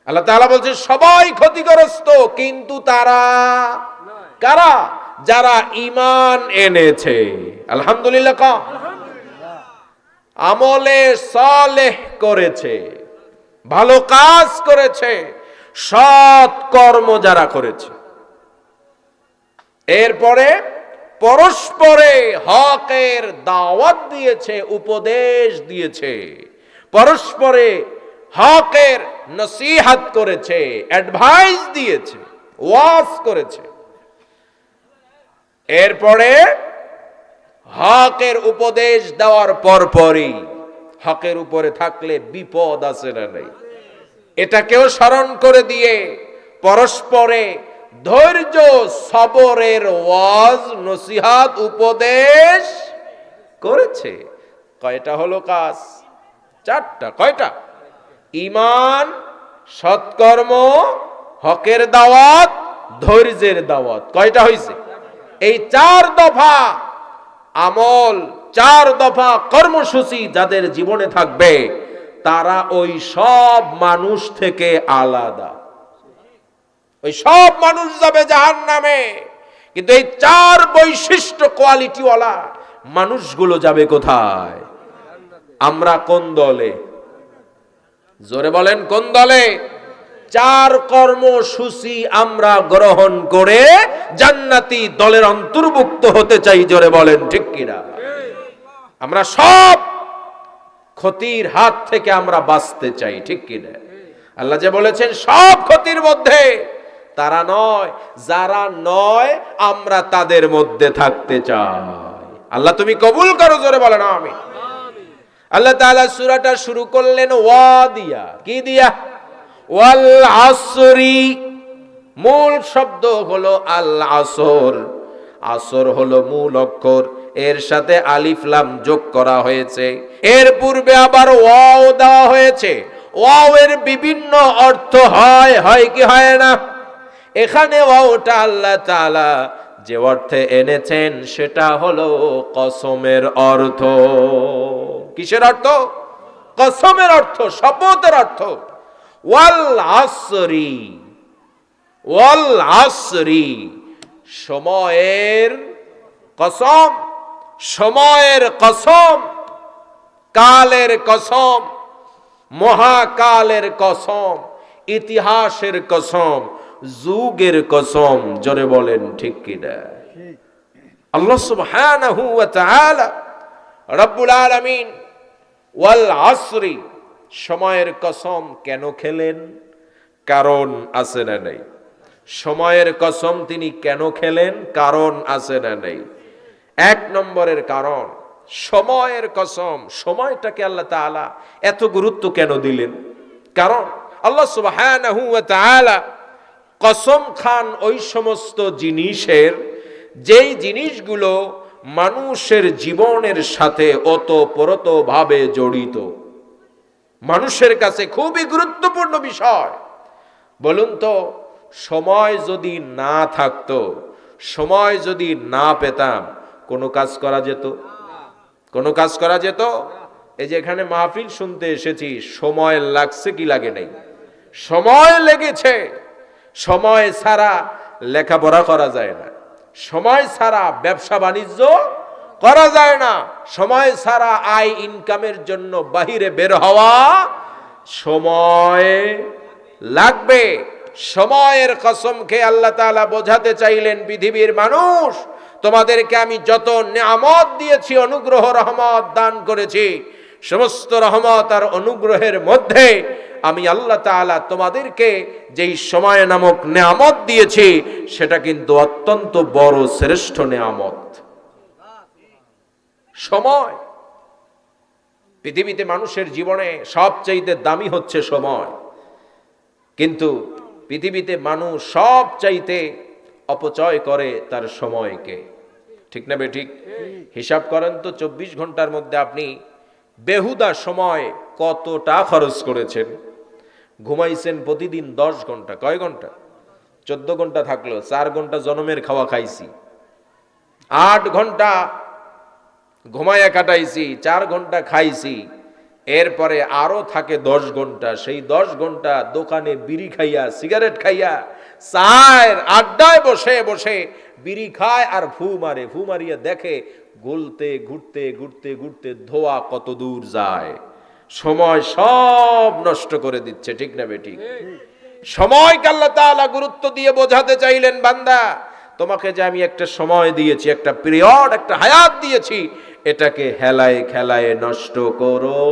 S1: আল্লাহ তাআলা বলছেন সবাই ক্ষতিগ্রস্ত, কিন্তু তারা কারা? যারা ঈমান এনেছে। আলহামদুলিল্লাহ। আমলে সালেহ করেছে, ভালো কাজ করেছে, সৎ কর্ম যারা করেছে। এরপরে পরস্পরে হকের দাওয়াত দিয়েছে, উপদেশ দিয়েছে, পরস্পরে হকের নসিহত করেছে, অ্যাডভাইস দিয়েছে, ওয়াজ করেছে। এরপরে হকের উপদেশ দেওয়ার পরপরই হকের উপরে থাকলে বিপদ আছে না নাই, এটাকেও স্মরণ করে দিয়ে পরস্পরে ধৈর্য সবরের ওয়াজ নসিহত উপদেশ করেছে। কয়টা হলো কাজ? চারটা। কয়টা? ঈমান, সৎকর্ম, হকের দাওয়াত, ধৈর্যের দাওয়াত। কয়টা হইছে? এই 4 দফা আমল, 4 দফা কর্মসূচি যাদের জীবনে থাকবে তারা ওই সব মানুষ থেকে আলাদা। ওই সব মানুষ যাবে জাহান্নামে, কিন্তু এই 4 বৈশিষ্ট্য কোয়ালিটিওয়ালা মানুষগুলো যাবে কোথায়? আমরা কোন দলে? জোরে বলেন, কোন দলে? 4 কর্মসূচি আমরা গ্রহণ করে জান্নাতি দলের অন্তর্ভুক্ত হতে চাই। জোরে বলেন ঠিক কিনা? আমরা সব ক্ষতির হাত থেকে আমরা বাঁচতে চাই, ঠিক কিনা? আল্লাহ যে বলেছেন সব ক্ষতির মধ্যে তারা নয়, যারা নয় আমরা তাদের মধ্যে থাকতে চাই। আল্লাহ তুমি কবুল করো। জোরে বলেন আমিন। আল্লাহ তাআলা সূরাটা শুরু করলেন ওয়া দিয়া। কি দিয়া? ওয়াল আসরি। মূল শব্দ হলো আল আসর। আসর হলো মূল অক্ষর, এর সাথে আলিফ লাম যোগ করা হয়েছে। এর পূর্বে আবার ওয়াও দেওয়া হয়েছে। ওয়াও এর বিভিন্ন অর্থ হয় কি হয় না? এখানে ওয়াওটা আল্লাহ তাআলা যে অর্থে এনেছেন সেটা হলো কসমের অর্থ। কিসের অর্থ? কসমের অর্থ, শপথের অর্থ। ওয়াল আসরি, ওয়াল আসরি, সময়ের কসম, সময়ের কসম, কালের কসম, মহাকালের কসম, ইতিহাসের কসম, যুগের কসম। জোরে বলেন ঠিক কিনা? আল্লাহ সুবহানাহু ওয়া তাআলা রব্বুল আলামিন ওয়াল আসরি, সময়ের কসম কেন খেলেন? কারণ আছে না নাই? সময়ের কসম তিনি কেন খেলেন? কারণ আছে না নাই? 1 নম্বরের কারণ, সময়ের কসম। সময়টাকে আল্লাহ তাআলা এত গুরুত্ব কেন দিলেন? কারণ আল্লাহ সুবহানাহু ওয়া তাআলা কসম খান ওই সমস্ত জিনিসের, যেই জিনিসগুলো মানুষের জীবনের সাথে ওতপ্রোত ভাবে জড়িত, মানুষের কাছে খুবই গুরুত্বপূর্ণ বিষয়। বলুন তো, সময় যদি না থাকতো, সময় যদি না পেতাম, কোনো কাজ করা যেত? কোনো কাজ করা যেত? এই যে এখানে মাহফিল শুনতে এসেছি, সময় লাগছে কি লাগে নাই? সময় লেগেছে। সময় ছাড়া লেখাপড়া করা যায় না, সময় ছাড়া ব্যবসা বাণিজ্য করা যায় না, সময় ছাড়া আয় ইনকামের জন্য বাহিরে বের হওয়া সময় লাগবে। সময়ের কসম খেয়ে আল্লাহ তাআলা বোঝাতে চাইলেন, পৃথিবীর মানুষ, তোমাদেরকে আমি যত নিয়ামত দিয়েছি, অনুগ্রহ রহমত দান করেছি, সমস্ত রহমত আর অনুগ্রহের মধ্যে আমি আল্লাহ তাআলা তোমাদেরকে যেই সময় নামক নিয়ামত দিয়েছি সেটা কিন্তু অত্যন্ত বড় শ্রেষ্ঠ নিয়ামত। সময় পৃথিবীতে মানুষের জীবনে সবচাইতে দামি হচ্ছে সময়, কিন্তু পৃথিবীতে মানুষ সবচাইতে অপচয় করে তার সময়কে। ঠিক না বেঠিক? হিসাব করেন তো, 24 ঘন্টার মধ্যে আপনি বেহুদা সময় কতটা খরচ করেছেন? ঘুমাইছেন প্রতিদিন 10 ঘন্টা। কয় ঘন্টা? 14 ঘন্টা থাকলো, 4 ঘন্টা জনমের খাওয়া খাইছি, 8 ঘন্টা ঘুমায়া কাটাইছি, 4 ঘন্টা খাইছি, এরপরে আরো থাকে 10 ঘন্টা। সেই 10 ঘন্টা দোকানে বিড়ি খাইয়া, সিগারেট খাইয়া, চায়ের আড্ডায় বসে বসে বিড়ি খায় আর ফু মারে। ফু মারিয়া দেখে গলতে ঘুরতে ঘুরতে ঘুরতে ধোয়া কত দূর যায়। সময় সব নষ্ট করে দিচ্ছে। ঠিক না বেঠিক? সময়কে আল্লাহ তাআলা গুরুত্ব দিয়ে বোঝাতে চাইলেন, বান্দা তোমাকে যে আমি একটা সময় দিয়েছি, একটা পিরিয়ড, একটা হায়াত দিয়েছি, এটাকে হেলায় খেলায় নষ্ট করো।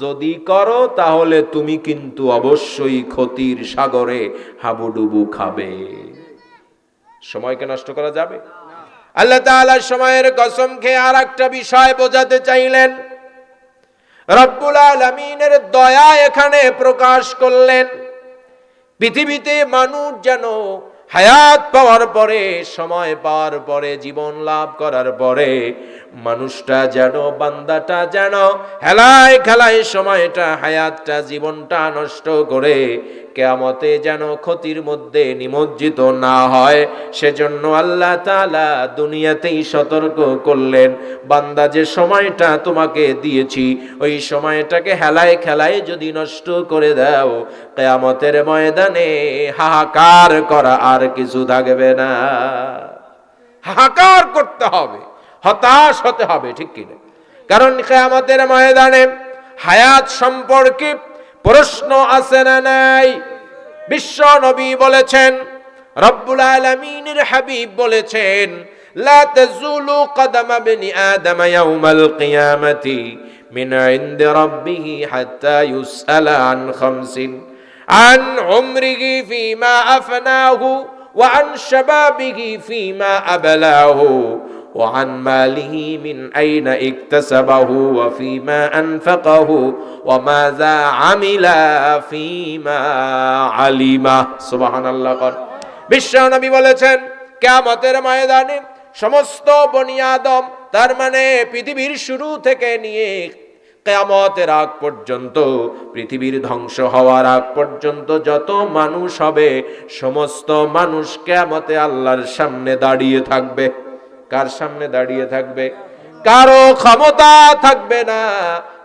S1: যদি করো তাহলে তুমি কিন্তু অবশ্যই ক্ষতির সাগরে হাবুডুবু খাবে। সময়কে নষ্ট করা যাবে? আল্লাহ তাআলা সময়ের কসম খেয়ে আর একটা বিষয় বোঝাতে চাইলেন। রব্বুল আলামিনের দয়া এখানে প্রকাশ করলেন। পৃথিবীতে মানুষ যেন হায়াত পাওয়ার পরে, সময় পাওয়ার পরে, জীবন লাভ করার পরে মানুষটা যেন, বান্দাটা যেন হেলায় খেলায় সময়টা, হায়াতটা, জীবনটা নষ্ট করে কিয়ামতে যেন ক্ষতির মধ্যে নিমজ্জিত না হয়, সেজন্য আল্লাহ তাআলা দুনিয়াতেই সতর্ক করলেন, বান্দা যে সময়টা তোমাকে দিয়েছি ওই সময়টাকে হেলায় খেলায় যদি নষ্ট করে দাও, কিয়ামতের ময়দানে হাহাকার করা আর কিছু থাকবে না। হাহাকার করতে হবে, হতাশ হতে হবে, ঠিক কিনা? কারণ কিয়ামতের ময়দানে হায়াত সম্পর্কে প্রশ্ন আছে না নাই? বিশ্ব নবী বলেছেন, রব্বুল আলামিনের হাবিব বলেছেন, লা তাজুলু কদমা বনি আদম ইয়াউমাল কিয়ামাতি মিন ইনদি রাব্বিহি হাত্তা ইউসআলা আন খামসিন, আন উমরিহি ফীমা আফনাহু ওয়া আন শাবাবিহি ফীমা আবলাহু ওয়া আন মালিহি মিন আইনা ইকতাসাবাহু ওয়া ফীমা আনফাকাহু ওয়া মাযা আমিলা ফীমা আলিমা। সুবহানাল্লাহ। বিশ্ব নবী বলেছেন, কিয়ামতের ময়দানে সমস্ত বনি আদম, তার মানে পৃথিবীর শুরু থেকে নিয়ে কিয়ামতের আগ পর্যন্ত, পৃথিবীর ধ্বংস হওয়ার আগ পর্যন্ত যত মানুষ হবে, সমস্ত মানুষ কিয়ামতে আল্লাহর সামনে দাঁড়িয়ে থাকবে। কার সামনে দাঁড়িয়ে থাকবে? কারো ক্ষমতা থাকবে না,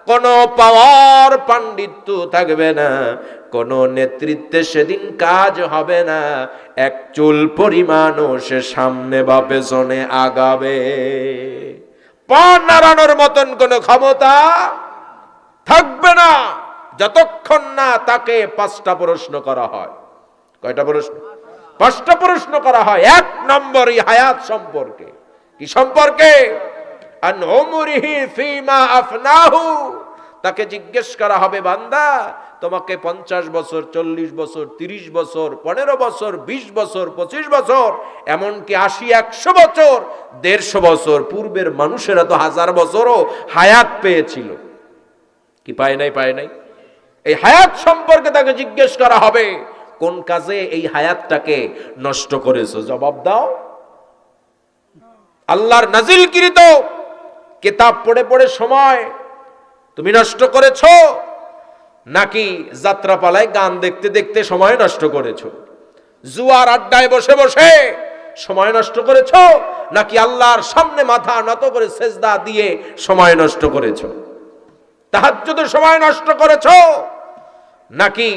S1: কোনো পাওয়ার পাণ্ডিত্য থাকবে না, কোনো নেতৃত্বে সেদিন কাজ হবে না, এক চুল পরিমাণও সে সামনে বা পেছনে আগাবে পা নাড়ানোর মতন কোনো ক্ষমতা থাকবে না, যতক্ষণ না তাকে 5টা প্রশ্ন করা হয়। কয়টা প্রশ্ন? 5টা প্রশ্ন করা হয়। 1 নম্বরই হায়াত সম্পর্কে। কি সম্পর্কে? আন উমরিহি ফীমা আফনাহু, তাকে জিজ্ঞেস করা হবে, বান্দা তোমাকে 50 বছর, 40 বছর, 30 বছর, 15 বছর, 20 বছর, 25 বছর, এমনকি 80, 100 বছর, 150 বছর, পূর্বের মানুষেরা তো 1000 বছরও হায়াত পেয়েছিল। কি পায় নাই? পায় নাই। এই হায়াত সম্পর্কে তাকে জিজ্ঞেস করা হবে, কোন কাজে এই হায়াতটাকে নষ্ট করেছো? জবাব দাও। আল্লাহর নাজিলকৃত কিতাব পড়ে পড়ে সময় তুমি নষ্ট করেছো, নাকি যাত্রাপালায় গান দেখতে দেখতে সময় নষ্ট করেছো? জুয়ার আড্ডায় বসে বসে সময় নষ্ট করেছো, নাকি আল্লাহর সামনে মাথা নত করে সেজদা দিয়ে সময় নষ্ট করেছো? তাহাজ্জুদের সময় নষ্ট করেছো, নাকি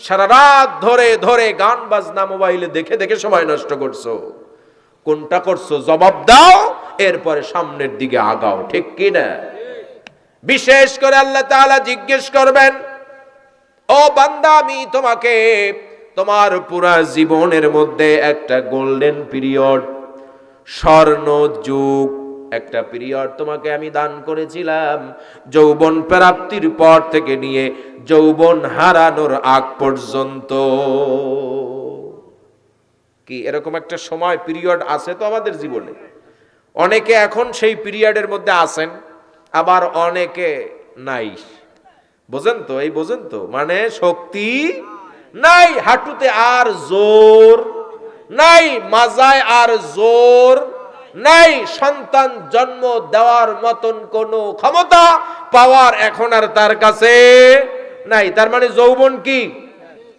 S1: সারা রাত ধরে ধরে গান বাজনা মোবাইলে দেখে দেখে সময় নষ্ট করছো? কোনটা করছো? জবাব দাও, এরপরে সামনের দিকে আগাও, ঠিক কি না? বিশেষ করে আল্লাহ তাআলা জিজ্ঞেস করবেন, ও বান্দা, আমি তোমাকে তোমার পুরা জীবনের মধ্যে একটা গোল্ডেন পিরিয়ড, স্বর্ণ যুগ, একটা পিরিয়ড তোমাকে আমি দান করেছিলাম, যৌবন প্রাপ্তির পর থেকে নিয়ে যৌবন হারানোর আগ পর্যন্ত। কি এরকম একটা সময় পিরিয়ড আছে তো আমাদের জীবনে? অনেকে এখন সেই পিরিয়ডের মধ্যে আছেন, আবার অনেকে নাই। বোঝেন তো? এই বোঝেন তো, মানে শক্তি নাই, হাঁটুতে আর জোর নাই, মাজায় আর জোর নাই, সন্তান জন্ম দেওয়ার মতন কোনো ক্ষমতা, পাওয়ার এখন আর তার কাছে নাই। তার মানে যৌবন কি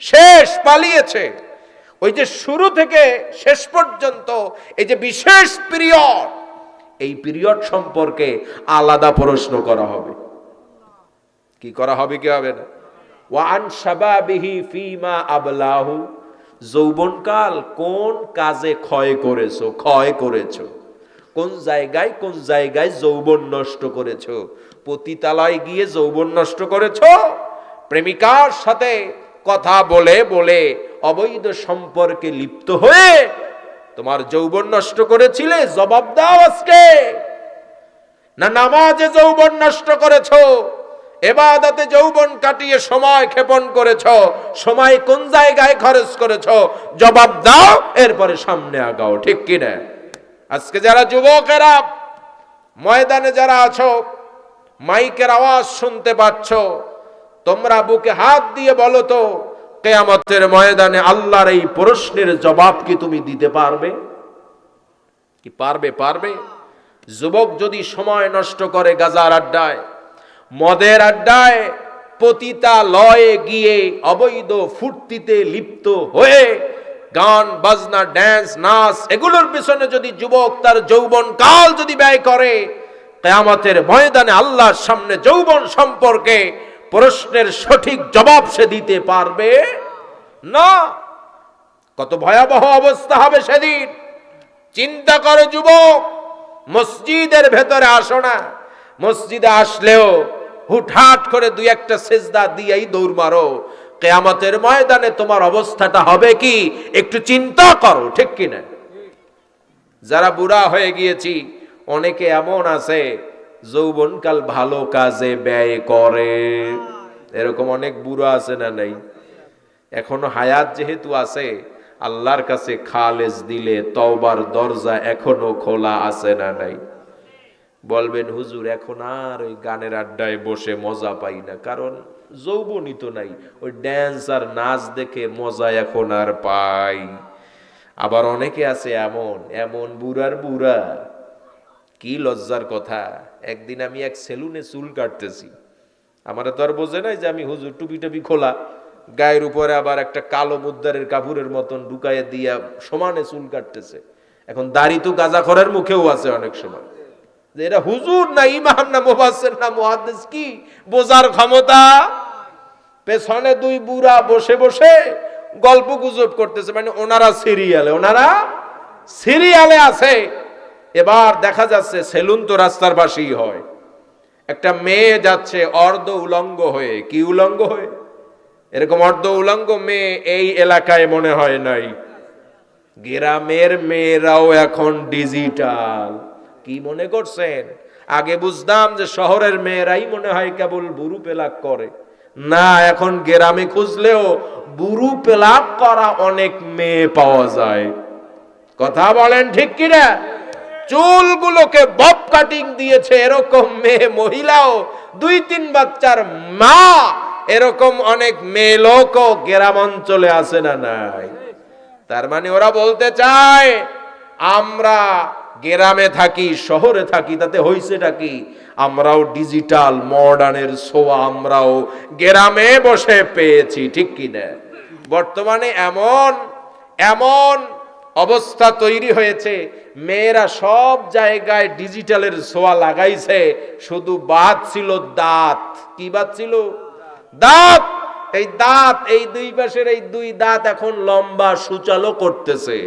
S1: শেষ, পালিয়েছে। ওই যে শুরু থেকে শেষ পর্যন্ত এই যে বিশেষ পিরিয়ড, এই পিরিয়ড সম্পর্কে আলাদা প্রশ্ন করা হবে। কি করা হবে? কি হবে না? ওয়া আন শাবাবিহি ফীমা আবলাহু, যৌবনকাল কোন কাজে ক্ষয় করেছো, কোন জায়গায় যৌবন নষ্ট করেছো? পতিতালয় গিয়ে যৌবন নষ্ট করেছো? প্রেমিকার সাথে কথা বলে বলে অবৈধ সম্পর্কে লিপ্ত হয়ে তোমার যৌবন নষ্ট করেছিলে, জবাব দাও আজকে। না নামাজে যৌবন নষ্ট করেছো, ইবাদতে যৌবন কাটিয়ে সময় ক্ষেপণ করেছো, সময় কোন জায়গায় খরচ করেছো, জবাব দাও, এরপরে সামনে আগাও, ঠিক কিনা? আজকে যারা যুবকেরা ময়দানে যারা আছো, মাইকের আওয়াজ শুনতে পাচ্ছ, তোমরা বুকে হাত দিয়ে বলো তো, কিয়ামতের ময়দানে আল্লাহর এই প্রশ্নের জবাব কি তুমি দিতে পারবে? কি পারবে? যুবক যদি সময় নষ্ট করে গাজার আড্ডায়, মদের আড্ডায়, পতিতালয়ে গিয়ে অবৈধ ফুর্তিতে লিপ্ত হয়ে গান বাজনা ড্যান্স নাচ এগুলোর পিছনে যদি যুবক তার যৌবন কাল যদি ব্যয় করে, কিয়ামতের ময়দানে আল্লাহর সামনে যৌবন সম্পর্কে প্রশ্নের সঠিক জবাব সে দিতে পারবে না। কত ভয়াবহ অবস্থা হবে সেদিন। চিন্তা করো যুবক, মসজিদের ভেতরে আসো না, মসজিদে আসলেও হুটহাট করে দুই একটা সেজদা দিয়েই দৌড় মারো, কিয়ামতের ময়দানে তোমার অবস্থাটা হবে কি একটু চিন্তা করো, ঠিক কিনা? যারা বুড়া হয়ে গিয়েছি, অনেকে এমন আছে যৌবনকাল ভালো কাজে ব্যয় করে, এরকম অনেক বুড়া আছে না নাই? এখনো হায়াত যেহেতু আছে, আল্লাহর কাছে খালেস দিলে তওবার দরজা এখনো খোলা আছে না নাই? বলবেন হুজুর এখন আর ওই গানের আড্ডায় বসে মজা পাই না, কারণ যৌবনই তো নাই, ওই ড্যান্স আর নাচ দেখে মজা এখন আর পাই। আবার অনেকে আছে এমন বুড়ার বুড়া, কি লজ্জার কথা। একদিন আমি এক সেলুনে চুল কাটতেছি, আমার তো আর বোঝে নাই যে আমি হুজুর, টুপি টুপি খোলা, গায়ের উপরে আবার একটা কালো মুদ্দারের কাপড়ের মতন ঢুকাইয়া দিয়া সমানে চুল কাটতেছে। এখন দাড়ি তো গাঁজাখরের মুখেও আছে অনেক সময়, যে এটা হুজুর না ইমাম না মুফাসসির না মুহাদ্দিস, কি বোঝার ক্ষমতা। পেছনে দুই বুড়া বসে বসে গল্প গুজব করতেছে, মানে ওনারা সিরিয়ালে আছে। এবার দেখা যাচ্ছে সেলুন তো রাস্তার পাশেই হয়, একটা মেয়ে যাচ্ছে অর্ধ উলঙ্গ হয়ে। কি উলঙ্গ হয়ে? এরকম অর্ধ উলঙ্গ মেয়ে এই এলাকায় মনে হয় নাই। গ্রামের মেয়েরাও এখন ডিজিটাল। কি মনে করছেন? আগে বুঝতাম যে শহরের মেয়েরাই মনে হয় কেবল বুরু পেলাক করে, না, এখন গ্রামে খুঁজলেও বুরু পেলাক করা অনেক মেয়ে পাওয়া যায়। কথা বলেন ঠিক কিনা? চুলগুলোকে বব কাটিং দিয়েছে এরকম মেয়ে, মহিলাও, 2-3 বাচ্চার মা, এরকম অনেক মেয়ে লোকও গ্রাম অঞ্চলে আছে না নাই? তার মানে ওরা বলতে চায় আমরা গ্রামে থাকি শহরে থাকি, তাতে হইছেটা কি? আমরাও ডিজিটাল মডার্নের ছোঁয়া আমরাও গ্রামে বসে পেয়েছি, ঠিক কি না? বর্তমানে এমন অবস্থা তৈরি হয়েছে, মেয়েরা সব জায়গায় ডিজিটালের ছোঁয়া লাগাইছে, শুধু বাদ ছিল দাঁত। কি বাদ ছিল? দাঁত। এই দুই পাশের এই দুই দাঁত এখন লম্বা সুচালো করতেছে,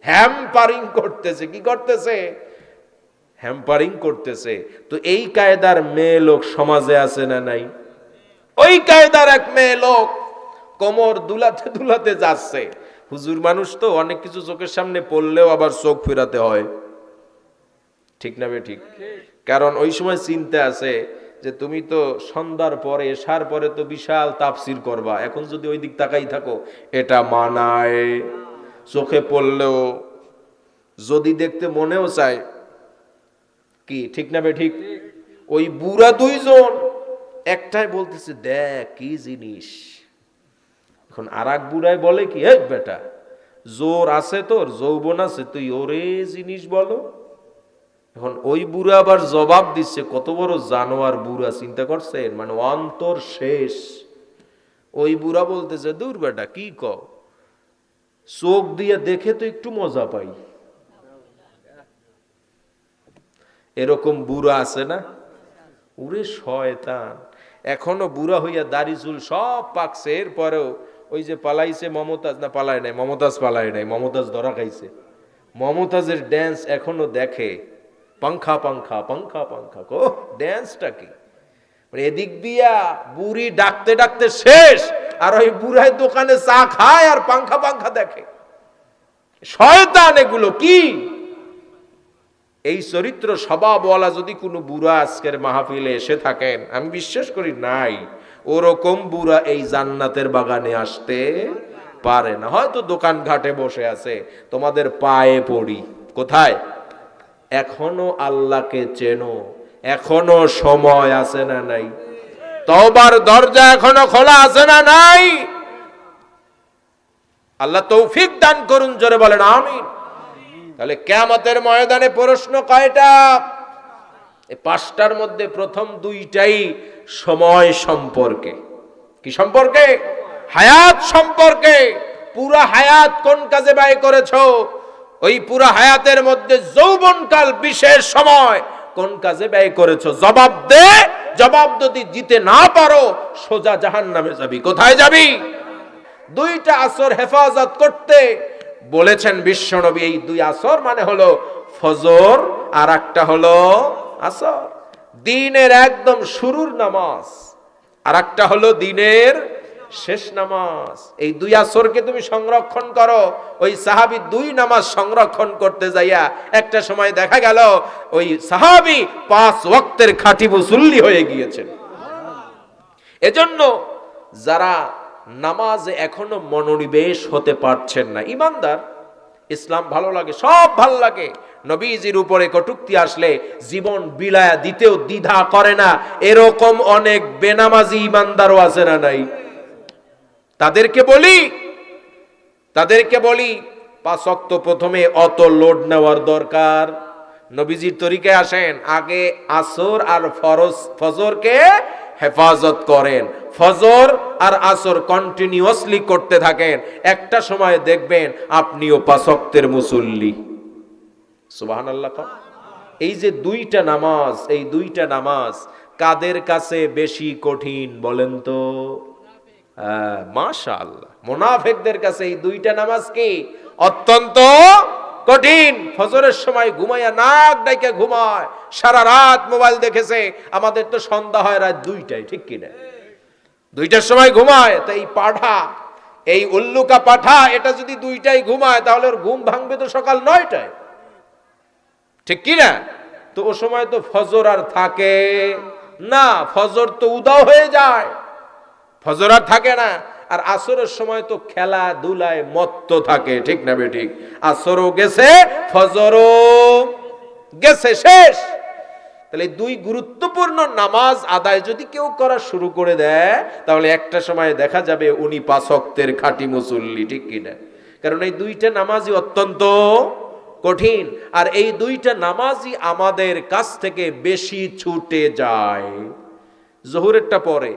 S1: হ্যাম্পারিং করতেছে। কি করতেছে? হ্যাম্পারিং করতেছে। তো এই কায়দার মেয়ে লোক সমাজে আছে না নাই? ওই কায়দার এক মেয়ে লোক কোমর দুলাতে দুলাতে যাচ্ছে। হুজুর মানুষ তো, অনেক কিছু চোখের সামনে পড়লেও আবার চোখ ফেরাতে হয়, ঠিক না? ঠিক। কারণ ওই সময় চিন্তা আছে যে তুমি তো সন্ধ্যার পরে এশার পরে তো বিশাল তাফসির করবা, এখন যদি ওই দিক তাকাই থাকো এটা মানায়? চোখে পড়লেও যদি দেখতে মনেও চায়, কি ঠিক না ঠিক? ওই বুড়া দুইজন একটাই বলতেছে দেখ কি জিনিস। এখন আর এক বুড়াই বলে কি, হে বেটা, জোর আছে তোর, যৌবন আছে, তুই ওরে জিনিস বলো। এখন ওই বুড়া আবার জবাব দিচ্ছে, কত বড় জানোয়ার বুড়া, চিন্তা করছেন? মানে অন্তর শেষ। ওই বুড়া বলতেছে দূর বেটা, কি কও, চোখ দিয়ে দেখে তো একটু মজা পাই। এরকম বুড়া আছে না? ওরে শয়তান, এখনো বুড়া হইয়া দাড়ি চুল সব পাকছে, এরপরেও ওই যে পালাইছে মমতাজ, না পালায় নাই, মমতাজ পালায় নাই, মমতাজ ধরা খাইছে, মমতাজের ড্যান্স এখনো দেখে, পাংখা পাংখা পাংখা পাংখা। ও ড্যান্সটা কি! এদিক দিয়া বুড়ি ডাকতে ডাকতে শেষ, আর ওই বুড়াই দোকানে চা খায় আর পাংখা পাংখা দেখে। শয়তান এগুলো কি? এই চরিত্র স্বভাবওয়ালা যদি কোনো বুড়া আজকের মাহফিলে এসে থাকেন, আমি বিশ্বাস করি নাই ওরকম বুড়া এই জান্নাতের বাগানে আসতে পারে না। হয়তো দোকান ঘাটে বসে আছে, তোমাদের পায়ে পড়ি। কোথায়? এখনো আল্লাহকে চেনো, এখনো সময় আছে না নাই? তওবার দরজা এখনো খোলা আছে না নাই? আল্লাহ তৌফিক দান করুন, জোরে বলেন আমিন। তাহলে কিয়ামতের ময়দানে প্রশ্ন কয়টা? এই পাঁচটার মধ্যে প্রথম দুইটাই সময় সম্পর্কে। কি সম্পর্কে? হায়াত সম্পর্কে। পুরা হায়াত কোন কাজে ব্যয় করেছো? ওই পুরা হায়াতের মধ্যে যৌবনকাল বিশেষ সময় কোন কাজে ব্যয় করেছো? জবাব দে। জবাব যদি দিতে না পারো সোজা জাহান্নামে যাবি। কোথায় যাবি? দুইটা আসর হেফাজত করতে বলেছেন বিশ্বনবী। এই দুই আসর মানে হলো ফজর আর একটা হলো আসর, দিনের একদম শুরুর নামাজ, আর একটা হলো দিনের শেষ নামাজ। এই দুই আসরকে তুমি সংরক্ষণ করো। ওই সাহাবী দুই নামাজ সংরক্ষণ করতে যাইয়া একটা সময় দেখা গেল ওই সাহাবী 5 ওয়াক্তের খাঁটি মুসল্লি হয়ে গিয়েছেন। এজন্য যারা নামাজে এখনো মনোনিবেশ হতে পারছেন না, ইমানদার, ইসলাম ভালো লাগে, সব ভালো লাগে, নবীজির উপরে কটূক্তি আসলে জীবন বিলায়া দিতেও দ্বিধা করে না, এরকম অনেক বেনামাজি ইমানদারও আছে না নাই? তাদেরকে বলি 5 ওয়াক্ত প্রথমে অত লোড নেওয়ার দরকার। নবীজির তরিকায় আসেন, আগে আসর আর ফজরকে হেফাজত করেন, ফজর আর আসর কন্টিনিউয়াসলি করতে থাকেন, একটা সময় দেখবেন আপনিও 5 ওয়াক্তের মুসল্লি। সুবহানাল্লাহ। এই যে দুইটা নামাজ, এই দুইটা নামাজ কাদের কাছে বেশি কঠিন বলেন তো? মাশাআল্লাহ, মুনাফিকদের কাছে এই দুইটা নামাজ কি অত্যন্ত কঠিন। ফজরের সময় ঘুমাইয়া নাক ডাইকে ঘুমায়, সারা রাত মোবাইল দেখেছে। আমাদের তো সন্ধ্যা হয় রাত 2টায়, ঠিক কিনা? 2টার সময় ঘুমায়। তো এই পাঠা, এই উল্লুকা পাঠা, এটা যদি 2টায় ঘুমায় তাহলে ওর ঘুম ভাঙবে তো সকাল 9টায়, ঠিক কিনা? তো ও সময় তো ফজর আর থাকে না, ফজর তো উদাও হয়ে যায়, ফজর আর থাকে না। আর আসরের সময় তো খেলাধুলায় মত্ত থাকে, ঠিক না বেঠিক? আসরও গেছে, ফজরও গেছে, শেষ। তাহলে দুই গুরুত্বপূর্ণ নামাজ আদায় যদি কেউ করা শুরু করে দেয় তাহলে একটা সময় দেখা যাবে উনি 5 ওয়াক্তের খাঁটি মুসল্লি, ঠিক কিনা? কারণ এই দুইটা নামাজই অত্যন্ত কঠিন, আর এই দুইটা নামাজই আমাদের কাছ থেকে বেশি ছুটে যায়। জোহরেরটা পরে,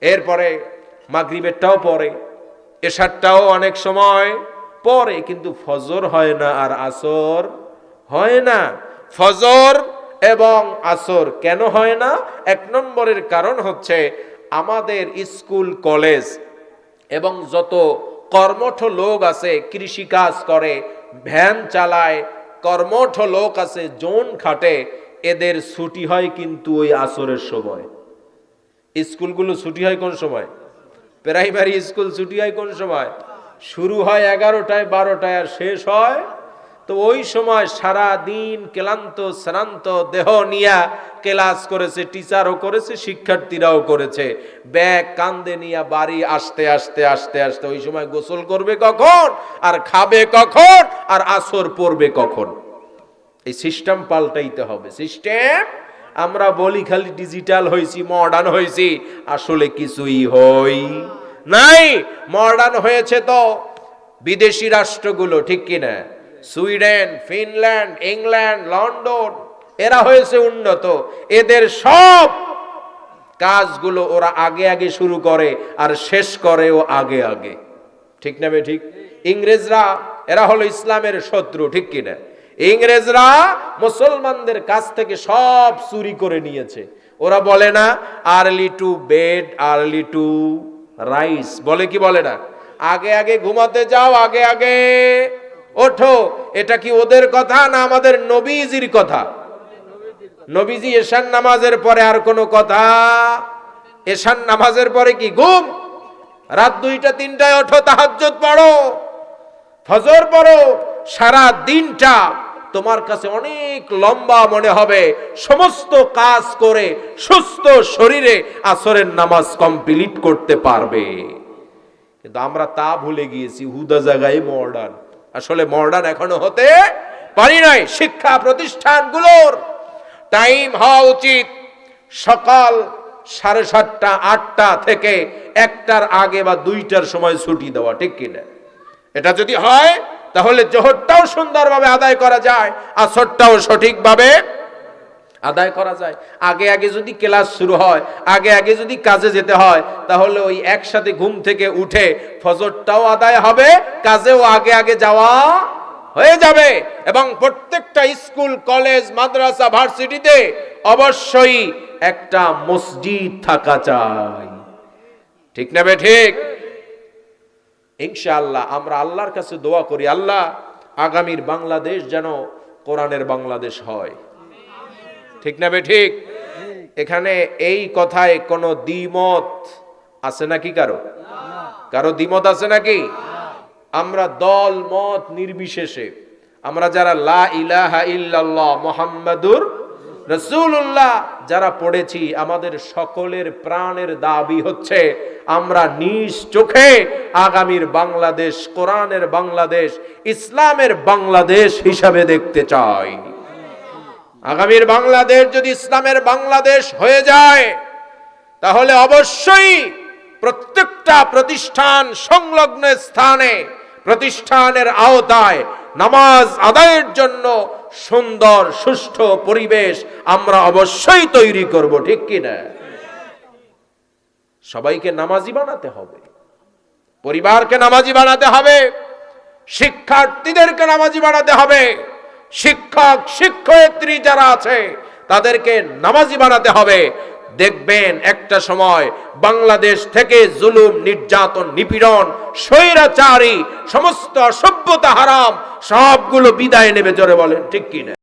S1: এরপরে মাগরিবেরটাও পরে, এশারটাও অনেক সময় পরে, কিন্তু ফজর হয় না আর আসর হয় না। ফজর এবং আসর কেন হয় না? 1 নম্বরের কারণ হচ্ছে আমাদের স্কুল কলেজ এবং যত কর্মঠ লোক আছে, কৃষি কাজ করে, ভ্যান চালায়, কর্মঠ লোক আছে, জোন খাটে, এদের ছুটি হয় কিন্তু ওই আসরের সময়। স্কুলগুলো ছুটি হয় কোন সময়? প্রাইমারি স্কুল ছুটি হয় কোন সময়? শুরু হয় 11টায় 12টায় আর শেষ হয়। তো ওই সময় সারা দিন ক্লান্ত শ্রান্ত দেহ নিয়া ক্লাস করেছে, টিচারও করেছে, শিক্ষার্থীরাও করেছে, ব্যাগ কান্দে নিয়ে বাড়ি আসতে আসতে আসতে আসতে ওই সময় গোসল করবে কখন, আর খাবে কখন, আর আসর পড়বে কখন? এই সিস্টেম পাল্টাইতে হবে। সিস্টেম আমরা বলি খালি ডিজিটাল হয়েছি, মডার্ন হয়েছি, আসলে কিছুই হই নাই। মডার্ন হয়েছে তো বিদেশি রাষ্ট্রগুলো, ঠিক কিনা? সুইডেন, ফিনল্যান্ড, ইংল্যান্ড, লন্ডন, এরা হয়েছে উন্নত। এদের সব কাজগুলো ওরা আগে আগে শুরু করে আর শেষ করেও আগে আগে, ঠিক না বে ঠিক? ইংরেজরা, এরা হলো ইসলামের শত্রু, ঠিক কিনা? ইংরেজরা মুসলমানদের কাছ থেকে সব চুরি করে নিয়েছে। ওরা বলে না early to bed early two rice, বলে কি বলে না? আগে আগে ঘুমাতে যাও, আগে আগে ওঠো। এটা কি ওদের কথা না আমাদের নবীজির কথা? নবীজি এশার নামাজের পরে আর কোনো কথা? এশার নামাজের পরে কি ঘুম? রাত 2টা 3টায় ওঠো, তাহাজ্জুদ পড়ো, ফজর পড়ো, সারা দিনটা তোমার কাছে অনেক লম্বা মনে হবে। সমস্ত কাজ করে সুস্থ শরীরে আসরের নামাজ কমপ্লিট করতে পারবে। কিন্তু আমরা তা ভুলে গিয়েছি, হুদা জায়গায় মডার্ন। আসলে মডার্ন এখনো হতে পারি নাই। শিক্ষা প্রতিষ্ঠানগুলোর টাইম হওয়া উচিত সকাল 7:30 8টা থেকে 1টার আগে বা 2টার সময় ছুটি দেওয়া, ঠিক কিনা? এটা যদি হয় তাহলে জোহরটাও সুন্দরভাবে আদায় করা যায়, আসরটাও সঠিকভাবে আদায় করা যায়। আগে আগে যদি ক্লাস শুরু হয়, আগে আগে যদি কাজে যেতে হয়, তাহলে ওই একসাথে ঘুম থেকে উঠে ফজরটাও আদায় হবে, কাজেও আগে আগে যাওয়া হয়ে যাবে। এবং প্রত্যেকটা স্কুল, কলেজ, মাদ্রাসা, ভার্সিটিতে অবশ্যই একটা মসজিদ থাকা চাই, ঠিক না বে ঠিক? ইনশাআল্লাহ আমরা আল্লাহর কাছে দোয়া করি, আল্লাহ আগামীর বাংলাদেশ যেন কোরআনের বাংলাদেশ হয়, ঠিক না বে ঠিক? এখানে এই কথায় কোনো দ্বিমত আছে নাকি? কারো দ্বিমত আছে নাকি? আমরা দল মত নির্বিশেষে আমরা যারা লা ইলাহা ইল্লাল্লাহ মুহাম্মাদুর রাসূলুল্লাহ যারা পড়েছি, আমাদের সকলের প্রাণের দাবি হচ্ছে আমরা নিজ চোখে আগামীর বাংলাদেশ কোরআনের বাংলাদেশ, ইসলামের বাংলাদেশ হিসাবে দেখতে চাই। আগামীর বাংলাদেশ যদি ইসলামের বাংলাদেশ হয়ে যায়, তাহলে অবশ্যই প্রত্যেকটা প্রতিষ্ঠান সংলগ্ন স্থানে, প্রতিষ্ঠানের আওতায় নামাজ আদায়ের জন্য সুন্দর সুষ্ঠু পরিবেশ আমরা অবশ্যই তৈরি করব, ঠিক কিনা? সবাইকে নামাজি বানাতে হবে, পরিবারকে নামাজি বানাতে হবে, শিক্ষার্থীদেরকে নামাজি বানাতে হবে, শিক্ষক শিক্ষয়িত্রী যারা আছে তাদেরকে নামাজি বানাতে হবে। দেখবেন একটা সময় বাংলাদেশ থেকে জুলুম, নির্যাতন, নিপীড়ন, স্বৈরাচারী সমস্ত সভ্যতা, হারাম সবগুলো বিদায় নেবে। জোরে বলেন ঠিক কিনা?